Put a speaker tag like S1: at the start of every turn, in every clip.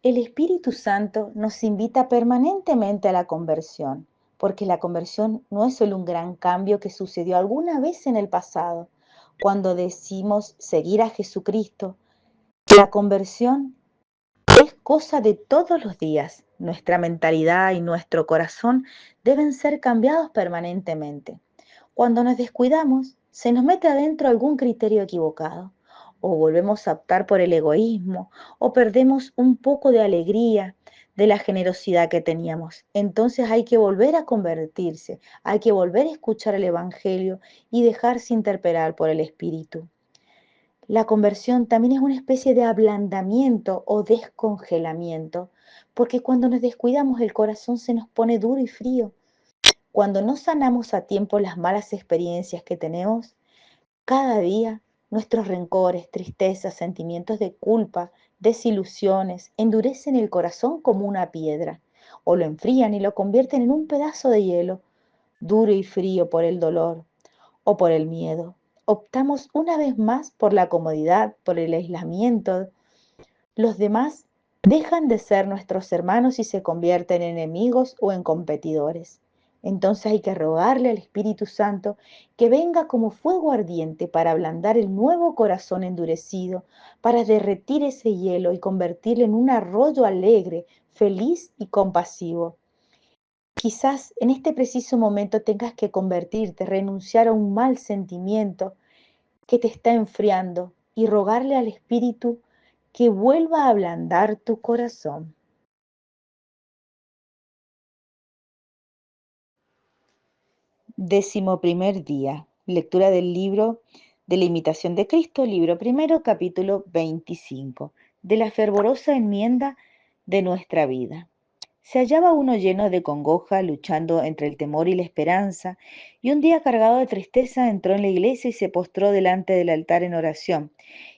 S1: El Espíritu Santo nos invita permanentemente a la conversión, porque la conversión no es solo un gran cambio que sucedió alguna vez en el pasado. Cuando decimos seguir a Jesucristo, la conversión es cosa de todos los días. Nuestra mentalidad y nuestro corazón deben ser cambiados permanentemente. Cuando nos descuidamos, se nos mete adentro algún criterio equivocado, o volvemos a optar por el egoísmo, o perdemos un poco de alegría de la generosidad que teníamos. Entonces hay que volver a convertirse, hay que volver a escuchar el Evangelio y dejarse interpelar por el Espíritu. La conversión también es una especie de ablandamiento o descongelamiento, porque cuando nos descuidamos el corazón se nos pone duro y frío. Cuando no sanamos a tiempo las malas experiencias que tenemos, cada día nuestros rencores, tristezas, sentimientos de culpa, desilusiones, endurecen el corazón como una piedra, o lo enfrían y lo convierten en un pedazo de hielo, duro y frío por el dolor o por el miedo. Optamos una vez más por la comodidad, por el aislamiento. Los demás dejan de ser nuestros hermanos y se convierten en enemigos o en competidores. Entonces hay que rogarle al Espíritu Santo que venga como fuego ardiente para ablandar el nuevo corazón endurecido, para derretir ese hielo y convertirlo en un arroyo alegre, feliz y compasivo. Quizás en este preciso momento tengas que convertirte, renunciar a un mal sentimiento que te está enfriando y rogarle al Espíritu que vuelva a ablandar tu corazón. 11º día. Lectura del libro de la imitación de Cristo, libro primero, capítulo 25, de la fervorosa enmienda de nuestra vida. Se hallaba uno lleno de congoja, luchando entre el temor y la esperanza, y un día cargado de tristeza entró en la iglesia y se postró delante del altar en oración,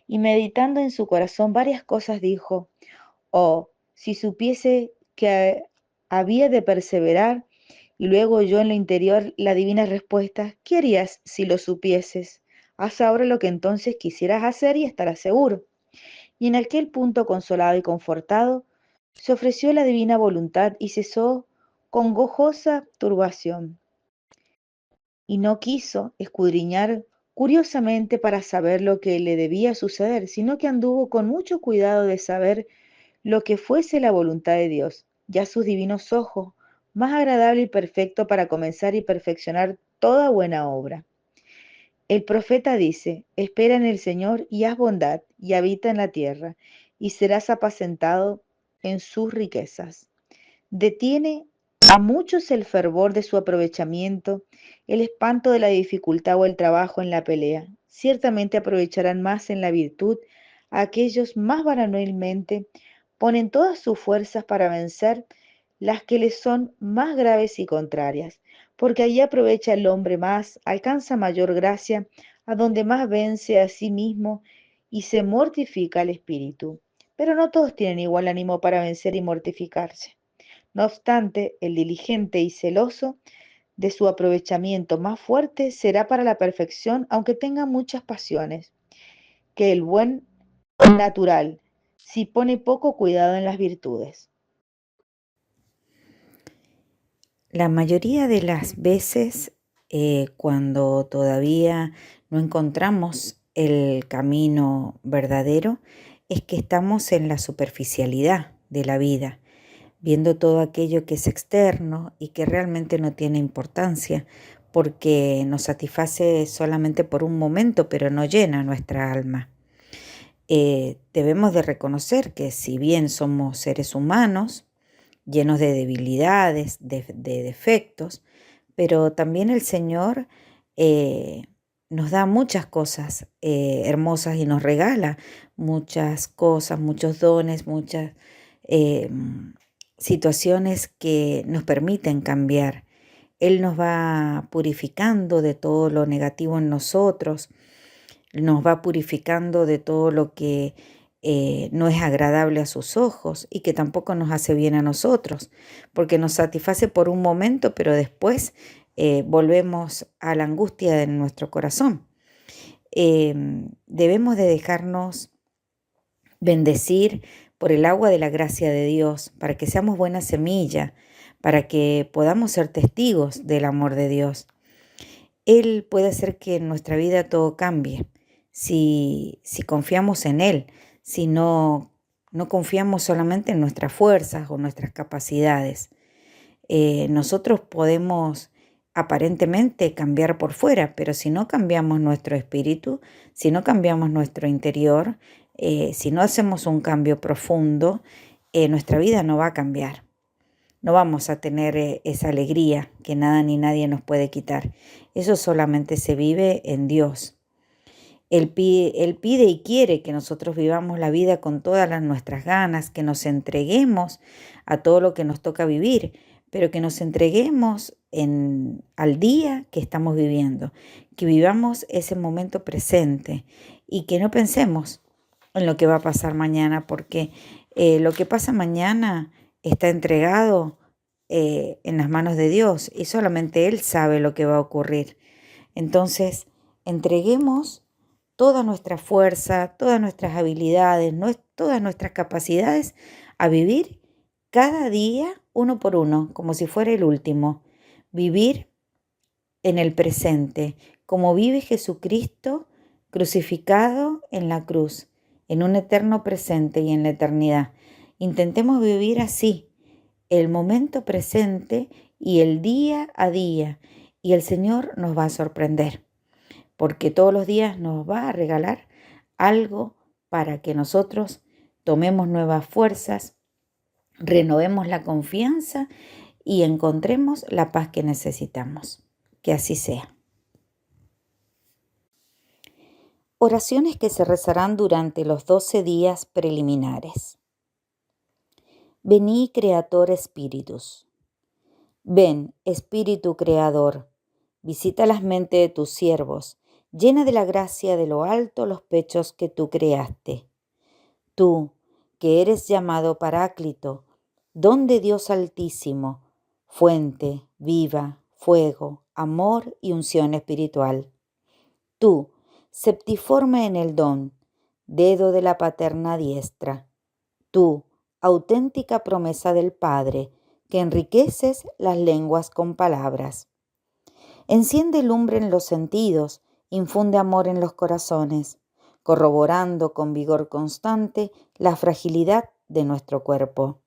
S1: y meditando en su corazón varias cosas dijo: Oh, si supiese que había de perseverar. Y luego oyó en lo interior la divina respuesta: ¿qué harías si lo supieses? Haz ahora lo que entonces quisieras hacer y estarás seguro. Y en aquel punto, consolado y confortado, se ofreció la divina voluntad y cesó con gozosa turbación. Y no quiso escudriñar curiosamente para saber lo que le debía suceder, sino que anduvo con mucho cuidado de saber lo que fuese la voluntad de Dios, ya sus divinos ojos, más agradable y perfecto para comenzar y perfeccionar toda buena obra. El profeta dice: espera en el Señor y haz bondad, y habita en la tierra, y serás apacentado en sus riquezas. Detiene a muchos el fervor de su aprovechamiento, el espanto de la dificultad o el trabajo en la pelea. Ciertamente aprovecharán más en la virtud a aquellos más varonilmente ponen todas sus fuerzas para vencer las que les son más graves y contrarias, porque allí aprovecha el hombre más, alcanza mayor gracia, a donde más vence a sí mismo y se mortifica al espíritu. Pero no todos tienen igual ánimo para vencer y mortificarse. No obstante, el diligente y celoso de su aprovechamiento más fuerte será para la perfección, aunque tenga muchas pasiones, que el buen natural, si pone poco cuidado en las virtudes.
S2: La mayoría de las veces, cuando todavía no encontramos el camino verdadero, es que estamos en la superficialidad de la vida, viendo todo aquello que es externo y que realmente no tiene importancia, porque nos satisface solamente por un momento, pero no llena nuestra alma. Debemos de reconocer que si bien somos seres humanos, llenos de debilidades, de defectos, pero también el Señor eh, nos da muchas cosas hermosas y nos regala muchas cosas, muchos dones, muchas eh, situaciones que nos permiten cambiar. Él nos va purificando de todo lo negativo en nosotros, nos va purificando de todo lo que no es agradable a sus ojos y que tampoco nos hace bien a nosotros, porque nos satisface por un momento, pero después volvemos a la angustia de nuestro corazón. Debemos de dejarnos bendecir por el agua de la gracia de Dios, para que seamos buena semilla, para que podamos ser testigos del amor de Dios. Él puede hacer que en nuestra vida todo cambie, si confiamos en Él, si no confiamos solamente en nuestras fuerzas o nuestras capacidades. Nosotros podemos aparentemente cambiar por fuera, pero si no cambiamos nuestro espíritu, si no cambiamos nuestro interior, si no hacemos un cambio profundo, nuestra vida no va a cambiar. No vamos a tener esa alegría que nada ni nadie nos puede quitar. Eso solamente se vive en Dios. Él pide y quiere que nosotros vivamos la vida con todas nuestras ganas, que nos entreguemos a todo lo que nos toca vivir, pero que nos entreguemos al día que estamos viviendo, que vivamos ese momento presente y que no pensemos en lo que va a pasar mañana, porque lo que pasa mañana está entregado en las manos de Dios y solamente Él sabe lo que va a ocurrir. Entonces, entreguemos toda nuestra fuerza, todas nuestras habilidades, todas nuestras capacidades a vivir cada día uno por uno, como si fuera el último. Vivir en el presente, como vive Jesucristo crucificado en la cruz, en un eterno presente y en la eternidad. Intentemos vivir así, el momento presente y el día a día, y el Señor nos va a sorprender, porque todos los días nos va a regalar algo para que nosotros tomemos nuevas fuerzas, renovemos la confianza y encontremos la paz que necesitamos. Que así sea. Oraciones que se rezarán durante los 12 días preliminares. Vení, Creator Spiritus. Ven, Espíritu Creador, visita las mentes de tus siervos, llena de la gracia de lo alto los pechos que tú creaste. Tú, que eres llamado Paráclito, don de Dios Altísimo, fuente, viva, fuego, amor y unción espiritual. Tú, septiforme en el don, dedo de la paterna diestra. Tú, auténtica promesa del Padre, que enriqueces las lenguas con palabras. Enciende lumbre en los sentidos, infunde amor en los corazones, corroborando con vigor constante la fragilidad de nuestro cuerpo.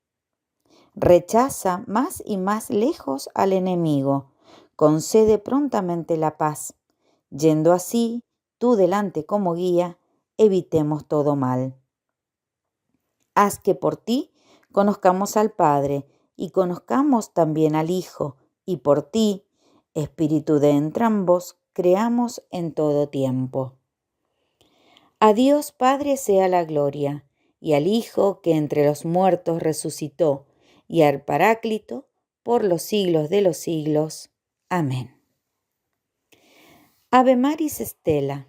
S2: Rechaza más y más lejos al enemigo, concede prontamente la paz, yendo así, tú delante como guía, evitemos todo mal. Haz que por ti conozcamos al Padre y conozcamos también al Hijo, y por ti, Espíritu de entrambos, creamos en todo tiempo. A Dios Padre sea la gloria, y al Hijo que entre los muertos resucitó, y al Paráclito por los siglos de los siglos. Amén. Ave Maris Stella.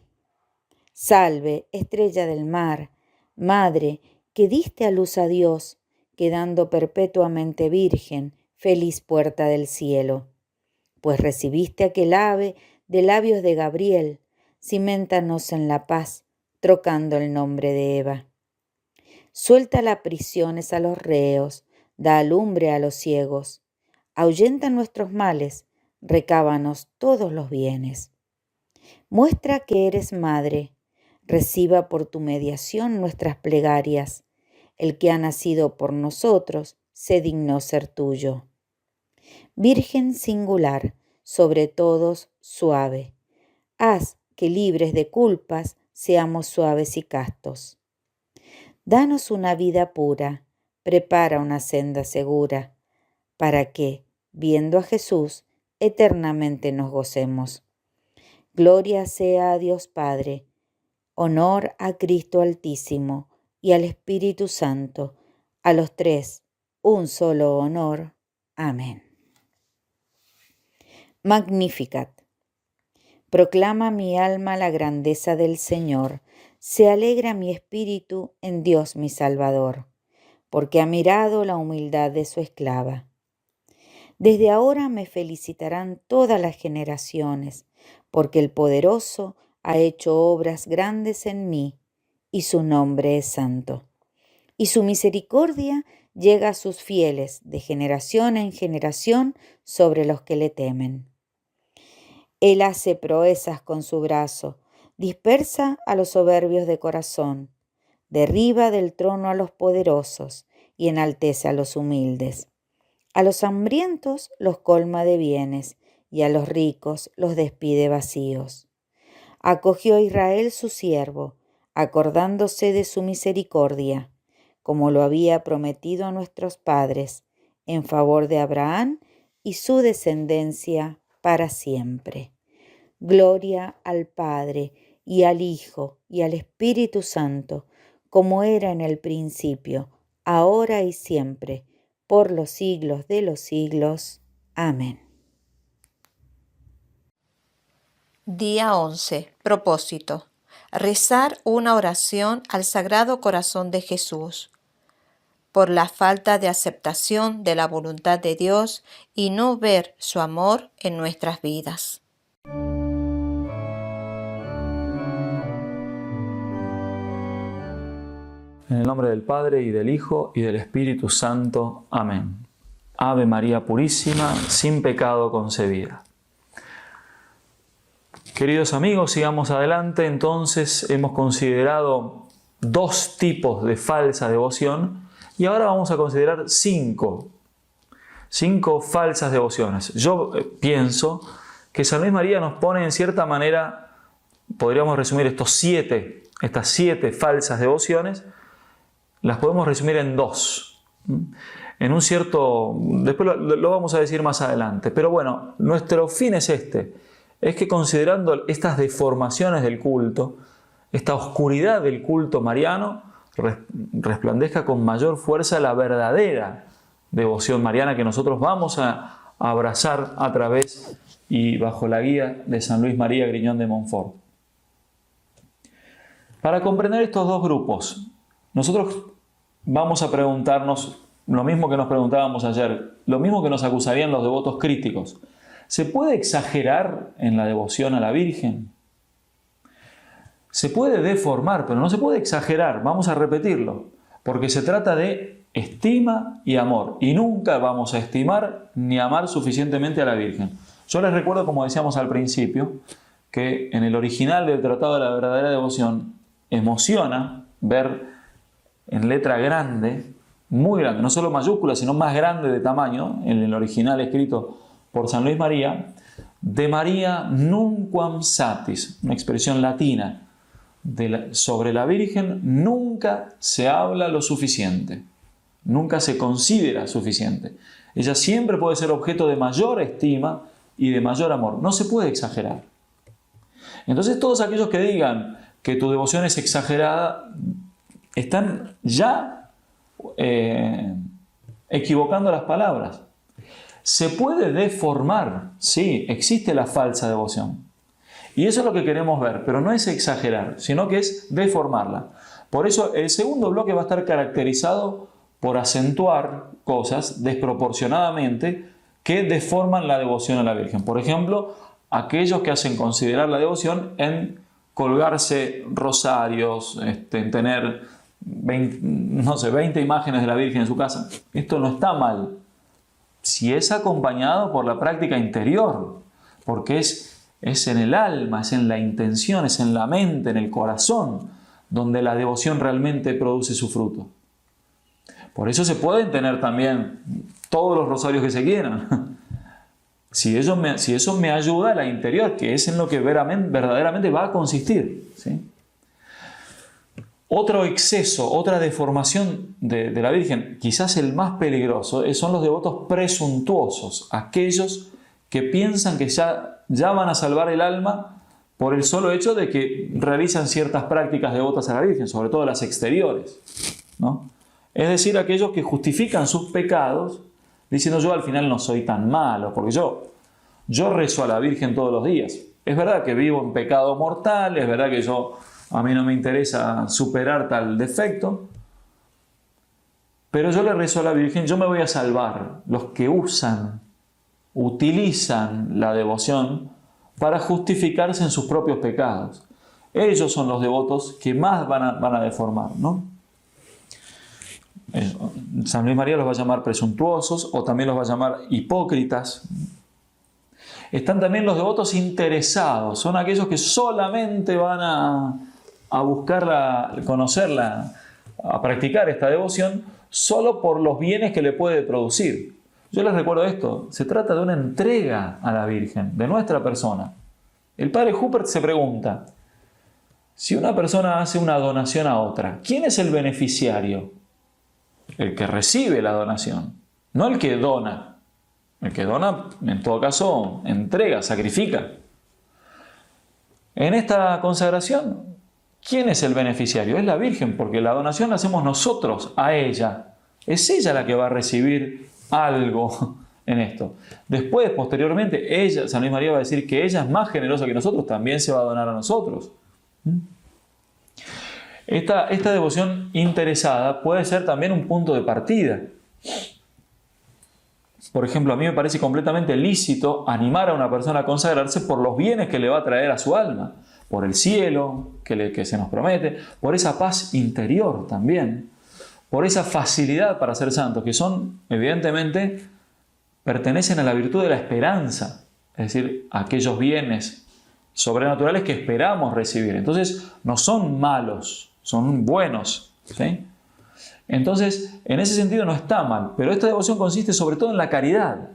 S2: Salve, estrella del mar, Madre, que diste a luz a Dios, quedando perpetuamente virgen, feliz puerta del cielo. Pues recibiste aquel ave de labios de Gabriel, ciméntanos en la paz, trocando el nombre de Eva. Suelta las prisiones a los reos, da alumbre a los ciegos, ahuyenta nuestros males, recábanos todos los bienes. Muestra que eres madre, reciba por tu mediación nuestras plegarias. El que ha nacido por nosotros se dignó ser tuyo. Virgen singular, sobre todos suave, haz que libres de culpas seamos suaves y castos. Danos una vida pura, prepara una senda segura, para que, viendo a Jesús, eternamente nos gocemos. Gloria sea a Dios Padre, honor a Cristo Altísimo y al Espíritu Santo, a los tres, un solo honor. Amén. Magnificat. Proclama mi alma la grandeza del Señor, se alegra mi espíritu en Dios mi Salvador, porque ha mirado la humildad de su esclava. Desde ahora me felicitarán todas las generaciones, porque el Poderoso ha hecho obras grandes en mí, y su nombre es santo. y su misericordia llega a sus fieles de generación en generación sobre los que le temen. Él hace proezas con su brazo, dispersa a los soberbios de corazón, derriba del trono a los poderosos y enaltece a los humildes. A los hambrientos los colma de bienes y a los ricos los despide vacíos. Acogió a Israel su siervo, acordándose de su misericordia, como lo había prometido a nuestros padres, en favor de Abraham y su descendencia para siempre. Gloria al Padre, y al Hijo, y al Espíritu Santo, como era en el principio, ahora y siempre, por los siglos de los siglos. Amén.
S3: Día 11. Propósito. Rezar una oración al Sagrado Corazón de Jesús. Por la falta de aceptación de la voluntad de Dios y no ver su amor en nuestras vidas.
S4: En el nombre del Padre, y del Hijo, y del Espíritu Santo. Amén. Ave María Purísima, sin pecado concebida. Queridos amigos, sigamos adelante. Entonces hemos considerado 2 tipos de falsa devoción y ahora vamos a considerar 5 falsas devociones. Yo pienso que San Luis María nos pone en cierta manera, podríamos resumir estas 7 falsas devociones, las podemos resumir en 2. En un cierto, después lo vamos a decir más adelante, pero bueno, nuestro fin es es que considerando estas deformaciones del culto, esta oscuridad del culto mariano, resplandezca con mayor fuerza la verdadera devoción mariana que nosotros vamos a abrazar a través y bajo la guía de San Luis María Griñón de Montfort. Para comprender estos 2 grupos, nosotros vamos a preguntarnos lo mismo que nos preguntábamos ayer, lo mismo que nos acusarían los devotos críticos. ¿Se puede exagerar en la devoción a la Virgen? Se puede deformar, pero no se puede exagerar. Vamos a repetirlo, porque se trata de estima y amor. Y nunca vamos a estimar ni amar suficientemente a la Virgen. Yo les recuerdo, como decíamos al principio, que en el original del Tratado de la Verdadera Devoción emociona ver en letra grande, muy grande, no solo mayúscula, sino más grande de tamaño, en el original escrito por San Luis María, de María nunquam satis, una expresión latina, sobre la Virgen nunca se habla lo suficiente, nunca se considera suficiente. Ella siempre puede ser objeto de mayor estima y de mayor amor, no se puede exagerar. Entonces todos aquellos que digan que tu devoción es exagerada, están ya equivocando las palabras. Se puede deformar, sí, existe la falsa devoción. Y eso es lo que queremos ver, pero no es exagerar, sino que es deformarla. Por eso el segundo bloque va a estar caracterizado por acentuar cosas desproporcionadamente que deforman la devoción a la Virgen. Por ejemplo, aquellos que hacen considerar la devoción en colgarse rosarios, en tener 20 imágenes de la Virgen en su casa. Esto no está mal, si es acompañado por la práctica interior, porque es en el alma, es en la intención, es en la mente, en el corazón, donde la devoción realmente produce su fruto. Por eso se pueden tener también todos los rosarios que se quieran. Si eso me ayuda a la interior, que es en lo que verdaderamente va a consistir, ¿sí? Otro exceso, otra deformación de la Virgen, quizás el más peligroso, son los devotos presuntuosos, aquellos que piensan que ya van a salvar el alma por el solo hecho de que realizan ciertas prácticas devotas a la Virgen, sobre todo las exteriores, ¿no? Es decir, aquellos que justifican sus pecados diciendo yo al final no soy tan malo, porque yo rezo a la Virgen todos los días. Es verdad que vivo en pecado mortal, es verdad que a mí no me interesa superar tal defecto, pero yo le rezo a la Virgen, yo me voy a salvar. Los que utilizan la devoción para justificarse en sus propios pecados. Ellos son los devotos que más van a deformar, ¿no? San Luis María los va a llamar presuntuosos o también los va a llamar hipócritas. Están también los devotos interesados, son aquellos que solamente van a buscar conocerla, a practicar esta devoción solo por los bienes que le puede producir. Yo les recuerdo esto, se trata de una entrega a la Virgen, de nuestra persona. El padre Huppert se pregunta, si una persona hace una donación a otra, ¿quién es el beneficiario? El que recibe la donación, no el que dona. El que dona, en todo caso, entrega, sacrifica. En esta consagración, ¿quién es el beneficiario? Es la Virgen, porque la donación la hacemos nosotros a ella. Es ella la que va a recibir algo en esto. Después, posteriormente, ella, San Luis María va a decir que ella es más generosa que nosotros, también se va a donar a nosotros. Esta devoción interesada puede ser también un punto de partida. Por ejemplo, a mí me parece completamente lícito animar a una persona a consagrarse por los bienes que le va a traer a su alma, por el cielo que se nos promete, por esa paz interior también, por esa facilidad para ser santos, que son, evidentemente, pertenecen a la virtud de la esperanza, es decir, aquellos bienes sobrenaturales que esperamos recibir. Entonces, no son malos, son buenos, ¿sí? Entonces, en ese sentido no está mal, pero esta devoción consiste sobre todo en la caridad,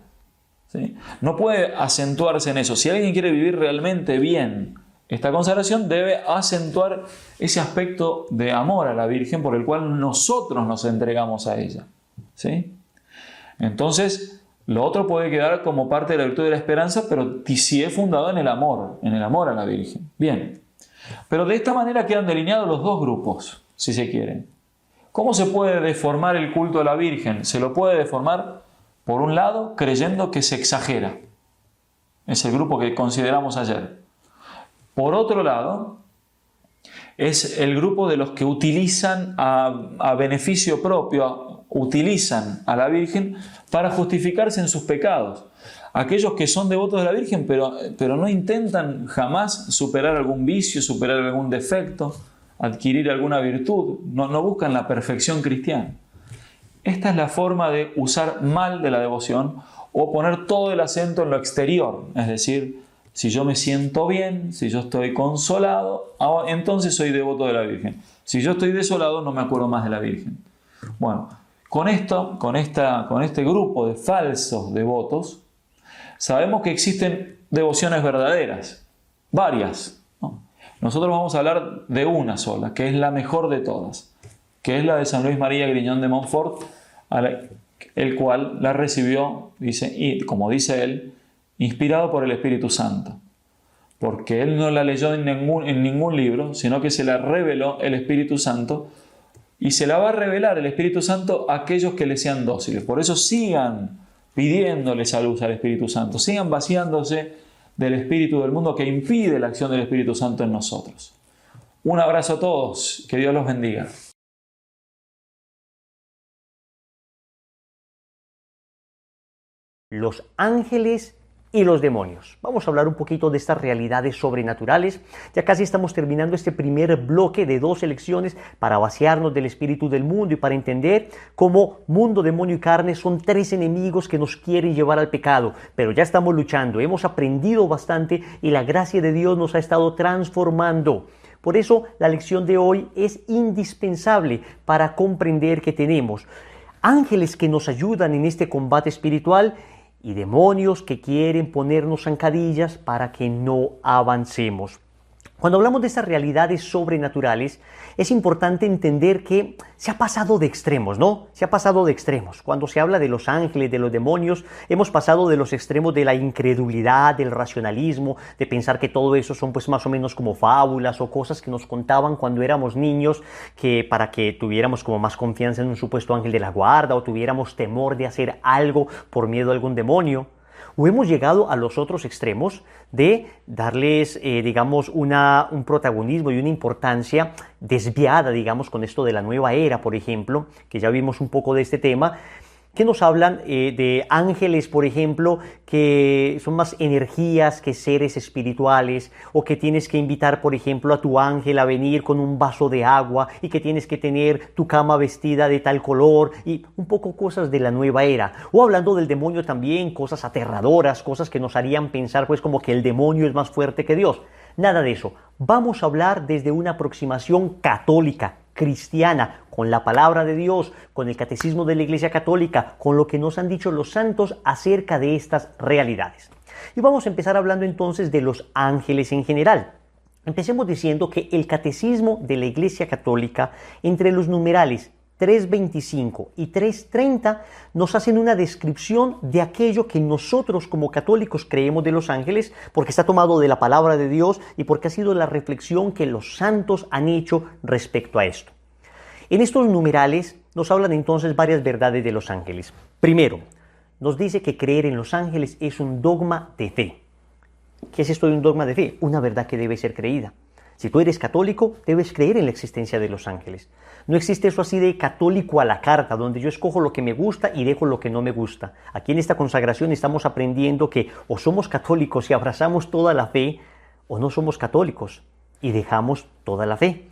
S4: ¿sí? No puede acentuarse en eso. Si alguien quiere vivir realmente bien esta consagración, debe acentuar ese aspecto de amor a la Virgen por el cual nosotros nos entregamos a ella, ¿sí? Entonces, lo otro puede quedar como parte de la virtud de la esperanza, pero si es fundado en el amor a la Virgen. Bien, pero de esta manera quedan delineados los dos grupos, si se quieren. ¿Cómo se puede deformar el culto a la Virgen? Se lo puede deformar, por un lado, creyendo que se exagera. Es el grupo que consideramos ayer. Por otro lado, es el grupo de los que utilizan a beneficio propio, utilizan a la Virgen para justificarse en sus pecados. Aquellos que son devotos de la Virgen, pero no intentan jamás superar algún vicio, superar algún defecto, adquirir alguna virtud, no buscan la perfección cristiana. Esta es la forma de usar mal de la devoción o poner todo el acento en lo exterior, es decir, si yo me siento bien, si yo estoy consolado, entonces soy devoto de la Virgen. Si yo estoy desolado, no me acuerdo más de la Virgen. Bueno, con este grupo de falsos devotos, sabemos que existen devociones verdaderas, varias. Nosotros vamos a hablar de una sola, que es la mejor de todas, que es la de San Luis María Griñón de Montfort, el cual la recibió, dice, y como dice él, inspirado por el Espíritu Santo, porque él no la leyó en ningún libro, sino que se la reveló el Espíritu Santo, y se la va a revelar el Espíritu Santo a aquellos que le sean dóciles. Por eso sigan pidiéndole esa luz al Espíritu Santo, sigan vaciándose del espíritu del mundo que impide la acción del Espíritu Santo en nosotros. Un abrazo a todos, que Dios los bendiga.
S5: Los ángeles y los demonios. Vamos a hablar un poquito de estas realidades sobrenaturales. Ya casi estamos terminando este primer bloque de 2 lecciones para vaciarnos del espíritu del mundo y para entender cómo mundo, demonio y carne son 3 enemigos que nos quieren llevar al pecado. Pero ya estamos luchando, hemos aprendido bastante y la gracia de Dios nos ha estado transformando. Por eso la lección de hoy es indispensable para comprender que tenemos ángeles que nos ayudan en este combate espiritual y demonios que quieren ponernos zancadillas para que no avancemos. Cuando hablamos de estas realidades sobrenaturales, es importante entender que se ha pasado de extremos, ¿no? Se ha pasado de extremos. Cuando se habla de los ángeles, de los demonios, hemos pasado de los extremos de la incredulidad, del racionalismo, de pensar que todo eso son pues más o menos como fábulas o cosas que nos contaban cuando éramos niños, que para que tuviéramos como más confianza en un supuesto ángel de la guarda o tuviéramos temor de hacer algo por miedo a algún demonio. O hemos llegado a los otros extremos de darles, digamos, un protagonismo y una importancia desviada, digamos, con esto de la nueva era, por ejemplo, que ya vimos un poco de este tema, que nos hablan de ángeles, por ejemplo, que son más energías que seres espirituales, o que tienes que invitar, por ejemplo, a tu ángel a venir con un vaso de agua y que tienes que tener tu cama vestida de tal color y un poco cosas de la nueva era. O hablando del demonio también, cosas aterradoras, cosas que nos harían pensar pues como que el demonio es más fuerte que Dios. Nada de eso. Vamos a hablar desde una aproximación católica, cristiana, con la palabra de Dios, con el catecismo de la Iglesia Católica, con lo que nos han dicho los santos acerca de estas realidades. Y vamos a empezar hablando entonces de los ángeles en general. Empecemos diciendo que el catecismo de la Iglesia Católica, entre los numerales 325 y 330, nos hacen una descripción de aquello que nosotros como católicos creemos de los ángeles, porque está tomado de la palabra de Dios y porque ha sido la reflexión que los santos han hecho respecto a esto. En estos numerales nos hablan entonces varias verdades de los ángeles. Primero, nos dice que creer en los ángeles es un dogma de fe. ¿Qué es esto de un dogma de fe? Una verdad que debe ser creída. Si tú eres católico, debes creer en la existencia de los ángeles. No existe eso así de católico a la carta, donde yo escojo lo que me gusta y dejo lo que no me gusta. Aquí en esta consagración estamos aprendiendo que o somos católicos y abrazamos toda la fe, o no somos católicos y dejamos toda la fe.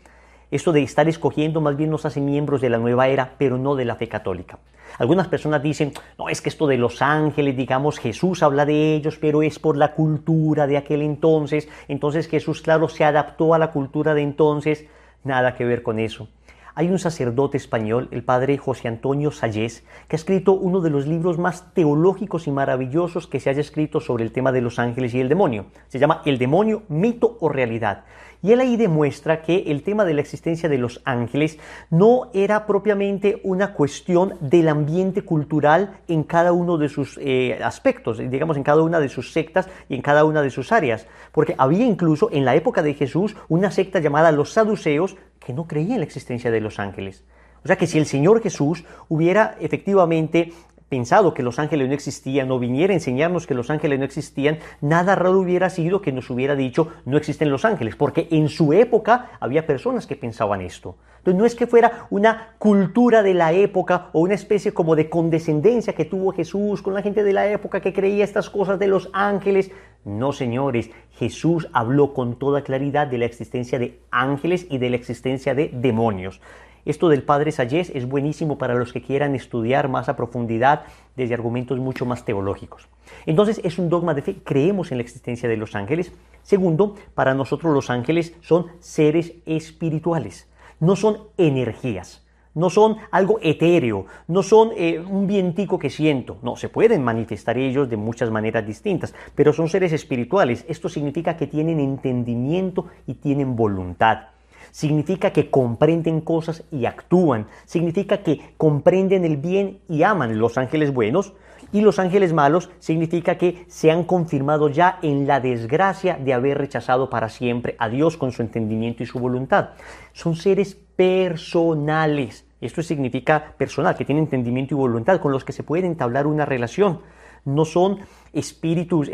S5: Esto de estar escogiendo más bien nos hace miembros de la nueva era, pero no de la fe católica. Algunas personas dicen, no, es que esto de los ángeles, digamos, Jesús habla de ellos, pero es por la cultura de aquel entonces. Entonces Jesús, claro, se adaptó a la cultura de entonces. Nada que ver con eso. Hay un sacerdote español, el padre José Antonio Sayés, que ha escrito uno de los libros más teológicos y maravillosos que se haya escrito sobre el tema de los ángeles y el demonio. Se llama El demonio, mito o realidad. Y él ahí demuestra que el tema de la existencia de los ángeles no era propiamente una cuestión del ambiente cultural en cada uno de sus aspectos, digamos en cada una de sus sectas y en cada una de sus áreas. Porque había incluso en la época de Jesús una secta llamada los saduceos que no creían en la existencia de los ángeles. O sea que si el Señor Jesús hubiera efectivamente pensado que los ángeles no existían o viniera a enseñarnos que los ángeles no existían, nada raro hubiera sido que nos hubiera dicho no existen los ángeles, porque en su época había personas que pensaban esto. Entonces no es que fuera una cultura de la época o una especie como de condescendencia que tuvo Jesús con la gente de la época que creía estas cosas de los ángeles. No, señores, Jesús habló con toda claridad de la existencia de ángeles y de la existencia de demonios. Esto del padre Sayés es buenísimo para los que quieran estudiar más a profundidad desde argumentos mucho más teológicos. Entonces es un dogma de fe, creemos en la existencia de los ángeles. Segundo, para nosotros los ángeles son seres espirituales, no son energías. No son algo etéreo, no son un vientico que siento. No, se pueden manifestar ellos de muchas maneras distintas, pero son seres espirituales. Esto significa que tienen entendimiento y tienen voluntad. Significa que comprenden cosas y actúan. Significa que comprenden el bien y aman. Los ángeles buenos y los ángeles malos significa que se han confirmado ya en la desgracia de haber rechazado para siempre a Dios con su entendimiento y su voluntad. Son seres personales. Esto significa personal, que tiene entendimiento y voluntad, con los que se puede entablar una relación. No son espíritus,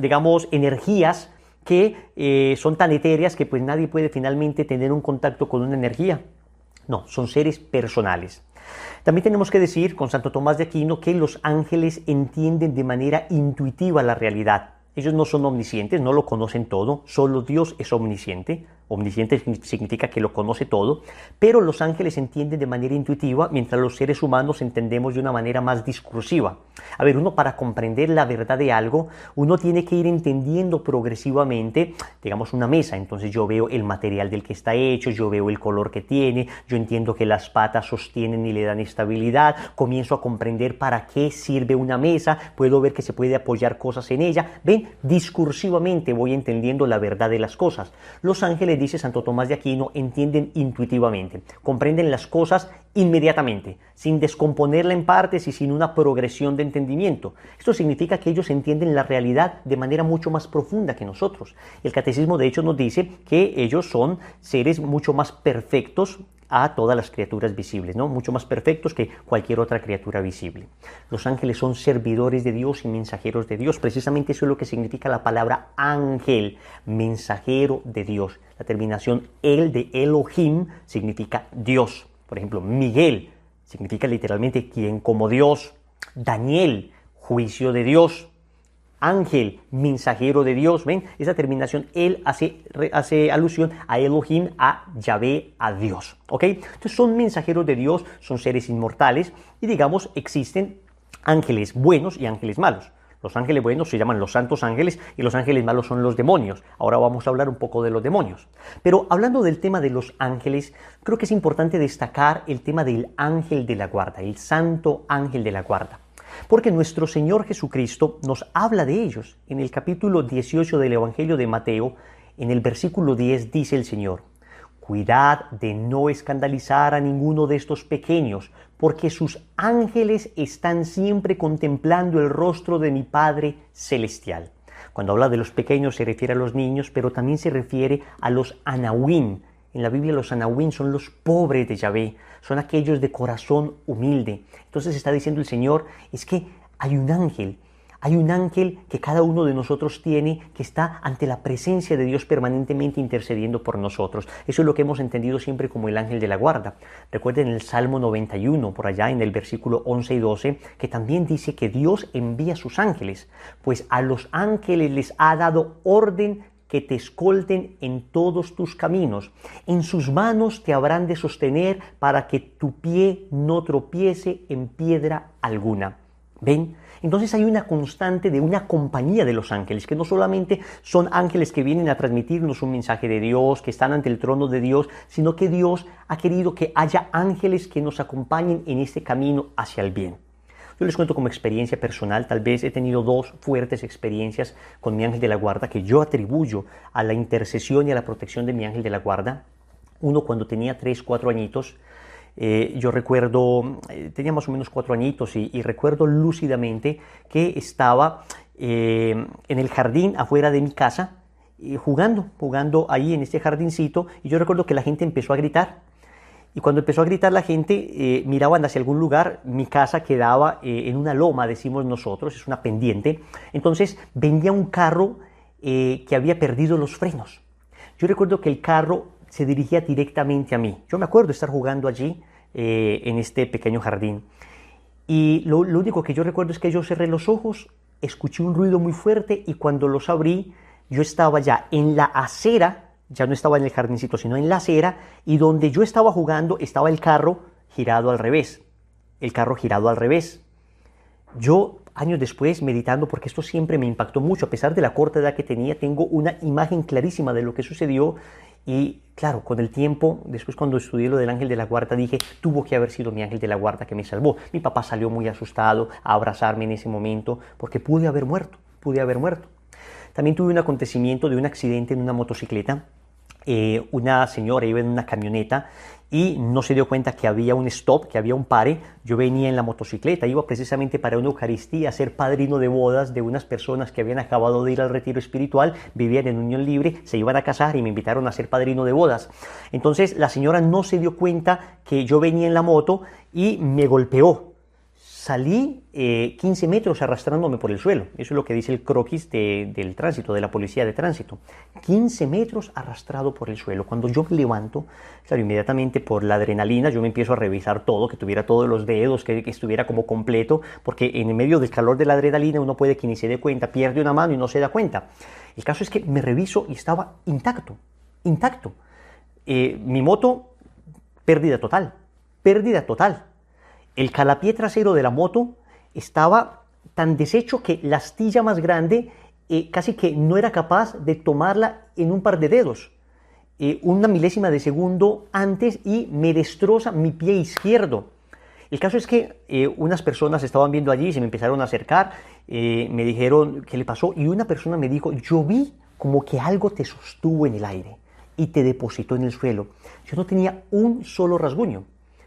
S5: digamos, energías que son tan etéreas que pues nadie puede finalmente tener un contacto con una energía. No, son seres personales. También tenemos que decir con Santo Tomás de Aquino que los ángeles entienden de manera intuitiva la realidad. Ellos no son omniscientes, no lo conocen todo, solo Dios es omnisciente. Omnisciente significa que lo conoce todo, pero los ángeles entienden de manera intuitiva, mientras los seres humanos entendemos de una manera más discursiva. A ver, uno para comprender la verdad de algo, uno tiene que ir entendiendo progresivamente, digamos una mesa, entonces yo veo el material del que está hecho, yo veo el color que tiene, yo entiendo que las patas sostienen y le dan estabilidad, comienzo a comprender para qué sirve una mesa, puedo ver que se puede apoyar cosas en ella, ven, discursivamente voy entendiendo la verdad de las cosas. Los ángeles, dice Santo Tomás de Aquino, entienden intuitivamente, comprenden las cosas inmediatamente, sin descomponerla en partes y sin una progresión de entendimiento. Esto significa que ellos entienden la realidad de manera mucho más profunda que nosotros. El catecismo de hecho nos dice que ellos son seres mucho más perfectos a todas las criaturas visibles, ¿no? Mucho más perfectos que cualquier otra criatura visible. Los ángeles son servidores de Dios y mensajeros de Dios. Precisamente eso es lo que significa la palabra ángel, mensajero de Dios. La terminación el de Elohim significa Dios. Por ejemplo, Miguel significa literalmente quien como Dios. Daniel, juicio de Dios. Ángel, mensajero de Dios. ¿Ven? Esa terminación, él hace alusión a Elohim, a Yahvé, a Dios. ¿Ok? Entonces son mensajeros de Dios, son seres inmortales y digamos existen ángeles buenos y ángeles malos. Los ángeles buenos se llaman los santos ángeles y los ángeles malos son los demonios. Ahora vamos a hablar un poco de los demonios. Pero hablando del tema de los ángeles, creo que es importante destacar el tema del ángel de la guarda, el santo ángel de la guarda. Porque nuestro Señor Jesucristo nos habla de ellos. En el capítulo 18 del Evangelio de Mateo, en el versículo 10 dice el Señor: cuidad de no escandalizar a ninguno de estos pequeños, porque sus ángeles están siempre contemplando el rostro de mi Padre Celestial. Cuando habla de los pequeños se refiere a los niños, pero también se refiere a los anahuín. En la Biblia los anahuín son los pobres de Yahvé, son aquellos de corazón humilde. Entonces está diciendo el Señor, es que hay un ángel que cada uno de nosotros tiene, que está ante la presencia de Dios permanentemente intercediendo por nosotros. Eso es lo que hemos entendido siempre como el ángel de la guarda. Recuerden el Salmo 91, por allá en el versículo 11 y 12, que también dice que Dios envía sus ángeles, pues a los ángeles les ha dado orden que te escolten en todos tus caminos. En sus manos te habrán de sostener para que tu pie no tropiece en piedra alguna. ¿Ven? Entonces hay una constante de una compañía de los ángeles, que no solamente son ángeles que vienen a transmitirnos un mensaje de Dios, que están ante el trono de Dios, sino que Dios ha querido que haya ángeles que nos acompañen en este camino hacia el bien. Yo les cuento como experiencia personal, tal vez he tenido dos fuertes experiencias con mi ángel de la guarda que yo atribuyo a la intercesión y a la protección de mi ángel de la guarda. Uno cuando tenía 3, 4 añitos, yo recuerdo, tenía más o menos 4 añitos y recuerdo lúcidamente que estaba en el jardín afuera de mi casa jugando ahí en este jardincito, y yo recuerdo que la gente empezó a gritar. Y cuando empezó a gritar la gente, miraban hacia algún lugar. Mi casa quedaba en una loma, decimos nosotros, es una pendiente. Entonces venía un carro que había perdido los frenos. Yo recuerdo que el carro se dirigía directamente a mí. Yo me acuerdo de estar jugando allí en este pequeño jardín. Y lo único que yo recuerdo es que yo cerré los ojos, escuché un ruido muy fuerte y cuando los abrí, yo estaba ya en la acera. Ya no estaba en el jardincito, sino en la acera, y donde yo estaba jugando estaba el carro girado al revés. El carro girado al revés. Yo, años después, meditando, porque esto siempre me impactó mucho, a pesar de la corta edad que tenía, tengo una imagen clarísima de lo que sucedió. Y claro, con el tiempo, después cuando estudié lo del ángel de la guarda, dije, tuvo que haber sido mi ángel de la guarda que me salvó. Mi papá salió muy asustado a abrazarme en ese momento, porque pude haber muerto. También tuve un acontecimiento de un accidente en una motocicleta. Una señora iba en una camioneta y no se dio cuenta que había un stop, que había un pare. Yo venía en la motocicleta, iba precisamente para una Eucaristía a ser padrino de bodas de unas personas que habían acabado de ir al retiro espiritual, vivían en unión libre, se iban a casar y me invitaron a ser padrino de bodas. Entonces la señora no se dio cuenta que yo venía en la moto y me golpeó. Salí 15 metros arrastrándome por el suelo. Eso es lo que dice el croquis del tránsito, de la policía de tránsito. 15 metros arrastrado por el suelo. Cuando yo me levanto, claro, inmediatamente por la adrenalina, yo me empiezo a revisar todo, que tuviera todos los dedos, que estuviera como completo, porque en medio del calor de la adrenalina uno puede que ni se dé cuenta, pierde una mano y no se da cuenta. El caso es que me reviso y estaba intacto. Mi moto, pérdida total. El calapié trasero de la moto estaba tan deshecho que la astilla más grande casi que no era capaz de tomarla en un par de dedos. Una milésima de segundo antes y me destroza mi pie izquierdo. El caso es que unas personas estaban viendo allí, se me empezaron a acercar, me dijeron qué le pasó y una persona me dijo, yo vi como que algo te sostuvo en el aire y te depositó en el suelo. Yo no tenía un solo rasguño.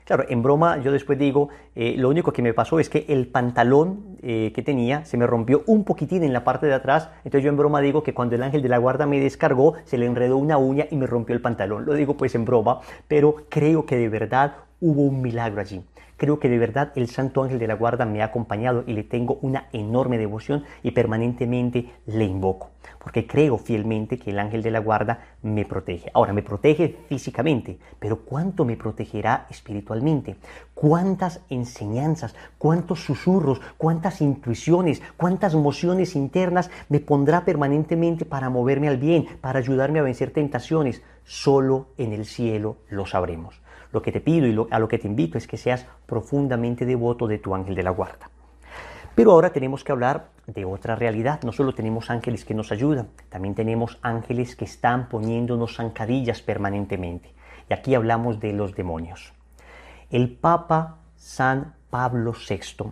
S5: Claro, en broma yo después digo, lo único que me pasó es que el pantalón que tenía se me rompió un poquitín en la parte de atrás, entonces yo en broma digo que cuando el ángel de la guarda me descargó, se le enredó una uña y me rompió el pantalón. Lo digo pues en broma, pero creo que de verdad hubo un milagro allí. Creo que de verdad el Santo Ángel de la Guarda me ha acompañado y le tengo una enorme devoción y permanentemente le invoco, porque creo fielmente que el Ángel de la Guarda me protege. Ahora, me protege físicamente, pero ¿cuánto me protegerá espiritualmente? ¿Cuántas enseñanzas, cuántos susurros, cuántas intuiciones, cuántas mociones internas me pondrá permanentemente para moverme al bien, para ayudarme a vencer tentaciones? Solo en el cielo lo sabremos. Lo que te pido y a lo que te invito es que seas profundamente devoto de tu Ángel de la Guarda. Pero ahora tenemos que hablar de otra realidad. No solo tenemos ángeles que nos ayudan, también tenemos ángeles que están poniéndonos zancadillas permanentemente. Y aquí hablamos de los demonios. El Papa San Pablo VI